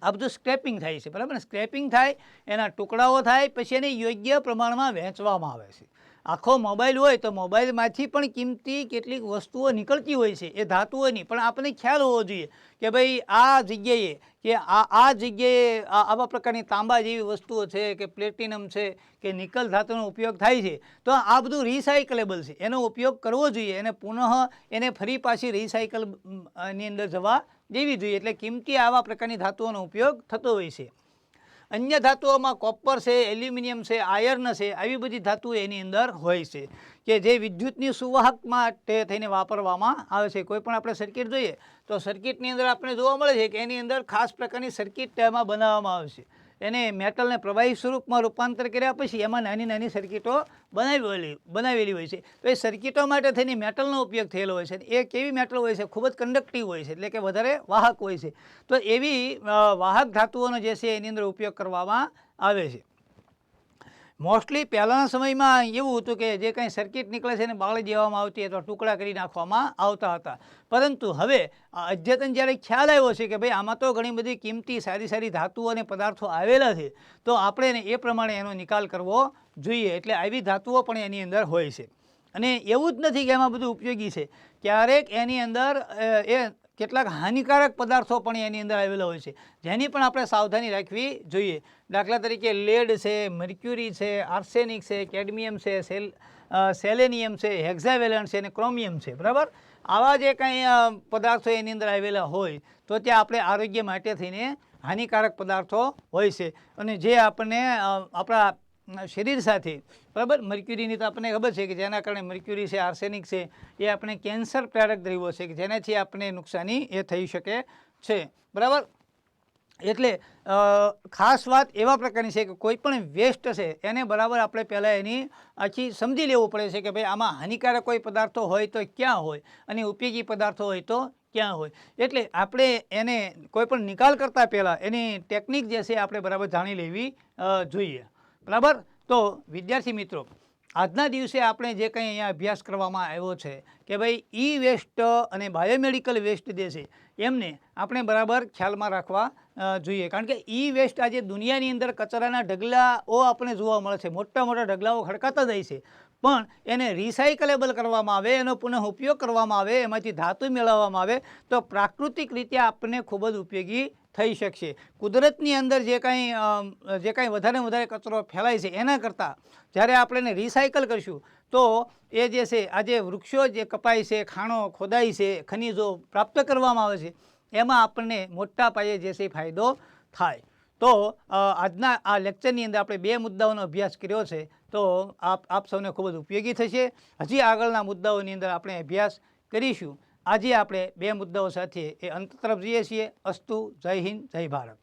આ બધું સ્ક્રેપિંગ થાય છે, બરાબર. સ્ક્રેપિંગ થાય, એના ટુકડાઓ થાય, પછી એને યોગ્ય પ્રમાણમાં વહેંચવામાં આવે છે. આખો મોબાઈલ હોય તો મોબાઈલમાંથી પણ કિંમતી કેટલીક વસ્તુઓ નીકળતી હોય છે, એ ધાતુઓની, પણ આપણને ખ્યાલ હોવો જોઈએ કે ભાઈ આ જગ્યાએ કે આ જગ્યાએ આવા પ્રકારની તાંબા જેવી વસ્તુઓ છે કે પ્લેટિનમ છે કે નિકલ ધાતુનો ઉપયોગ થાય છે. તો આ બધું રિસાયકલેબલ છે, એનો ઉપયોગ કરવો જોઈએ, એને એને ફરી પાછી રિસાયકલની અંદર જવા દેવી જોઈએ. એટલે કિંમતી આવા પ્રકારની ધાતુઓનો ઉપયોગ થતો હોય છે. અન્ય ધાતુઓમાં કોપર છે, એલ્યુમિનિયમ છે, આયર્ન છે, આવી બધી ધાતુઓ એની અંદર હોય છે કે જે વિદ્યુતની સુવાહક માટે થઈને વાપરવામાં આવે છે. કોઈ પણ આપણે સર્કિટ જોઈએ તો સર્કિટની અંદર આપણે જોવા મળે છે કે એની અંદર ખાસ પ્રકારની સર્કિટ એમાં બનાવવામાં આવે છે. એને મેટલને પ્રવાહી સ્વરૂપમાં રૂપાંતર કર્યા પછી એમાં નાની નાની સર્કિટો બનાવેલી હોય છે. તો એ સર્કિટો માટે થઈને મેટલનો ઉપયોગ થયેલો હોય છે. એ કેવી મેટલ હોય છે? ખૂબ જ કંડક્ટિવ હોય છે, એટલે કે વધારે વાહક હોય છે. તો એવી વાહક ધાતુઓનો જે છે એની અંદર ઉપયોગ કરવામાં આવે છે. મોસ્ટલી પહેલાંના સમયમાં એવું હતું કે જે કંઈ સર્કિટ નીકળે છે એને બાળી દેવામાં આવતી અથવા ટુકડા કરી નાખવામાં આવતા હતા. પરંતુ હવે અદ્યતન જ્યારે ખ્યાલ આવ્યો છે કે ભાઈ આમાં તો ઘણી બધી કિંમતી સારી સારી ધાતુઓ અને પદાર્થો આવેલા છે, તો આપણે એ પ્રમાણે એનો નિકાલ કરવો જોઈએ. એટલે આવી ધાતુઓ પણ એની અંદર હોય છે. અને એવું જ નથી કે એમાં બધું ઉપયોગી છે, ક્યારેક એની અંદર કેટલાક હાનિકારક પદાર્થો પણ એની અંદર આવેલા હોય છે, જેની પણ આપણે સાવધાની રાખવી જોઈએ. દાખલા તરીકે લેડ છે, મર્ક્યુરી છે, આર્સેનિક છે, કેડમિયમ છે, સેલેનિયમ છે, હેક્ઝાવેલેન્ટ છે અને ક્રોમિયમ છે, બરાબર. આવા જે કંઈ પદાર્થો એની અંદર આવેલા હોય તો ત્યાં આપણે આરોગ્ય માટે થઈને હાનિકારક પદાર્થો હોય છે. અને જે આપણને આપણા શરીર સાથે, બરાબર, મર્ક્યુરીની તો આપણને ખબર છે કે જેના કારણે મર્ક્યુરી છે, આર્સેનિક છે, એ આપણે કેન્સર પ્રેરક દ્રવ્યો છે કે જેનાથી આપણે નુકસાની એ થઈ શકે છે, બરાબર. એટલે ખાસ વાત એવા પ્રકારની છે કે કોઈ પણ વેસ્ટ છે એને બરાબર આપણે પહેલાં એની આખી સમજી લેવું પડે છે કે ભાઈ આમાં હાનિકારક કોઈ પદાર્થો હોય તો ક્યાં હોય અને ઉપયોગી પદાર્થો હોય તો ક્યાં હોય. એટલે આપણે એને કોઈ પણ નિકાલ કરતાં પહેલાં એની ટેકનિક જે છે આપણે બરાબર જાણી લેવી જોઈએ, બરાબર. તો વિદ્યાર્થી મિત્રો, આજના દિવસે આપણે જે કંઈ અહીંયા અભ્યાસ કરવામાં આવ્યો છે કે ભાઈ ઈ વેસ્ટ અને બાયોમેડિકલ વેસ્ટ જે છે એમને આપણે બરાબર ખ્યાલમાં રાખવા જોઈએ. કારણ કે ઈ વેસ્ટ આજે દુનિયાની અંદર કચરાના ઢગલાઓ આપણે જોવા મળે છે, મોટા મોટા ઢગલાઓ ખડકાતા જાય છે, પણ એને રિસાયકલેબલ કરવામાં આવે, એનો પુનઃ ઉપયોગ કરવામાં આવે, એમાંથી ધાતુ મેળવવામાં આવે તો પ્રાકૃતિક રીતે આપણને ખૂબ જ ઉપયોગી થઈ શકશે. કુદરતની અંદર જે કાંઈ વધારે કચરો ફેલાય છે એના કરતાં જ્યારે આપણે એને રિસાયકલ કરીશું તો એ જે છે આજે વૃક્ષો જે કપાય છે, ખાણો ખોદાય છે, ખનિજો પ્રાપ્ત કરવામાં આવે છે, એમાં આપણને મોટા પાયે જે છે ફાયદો થાય. તો આજના આ લેક્ચરની અંદર આપણે 2 મુદ્દાઓનો અભ્યાસ કર્યો છે, તો આપ સૌને ખૂબ જ ઉપયોગી થશે. હજી આગળના મુદ્દાઓની અંદર આપણે અભ્યાસ કરીશું. આજે આપણે 2 મુદ્દાઓ સાથે એ અંત તરફ જઈએ છીએ. અસ્તુ. જય હિન્દ, જય ભારત.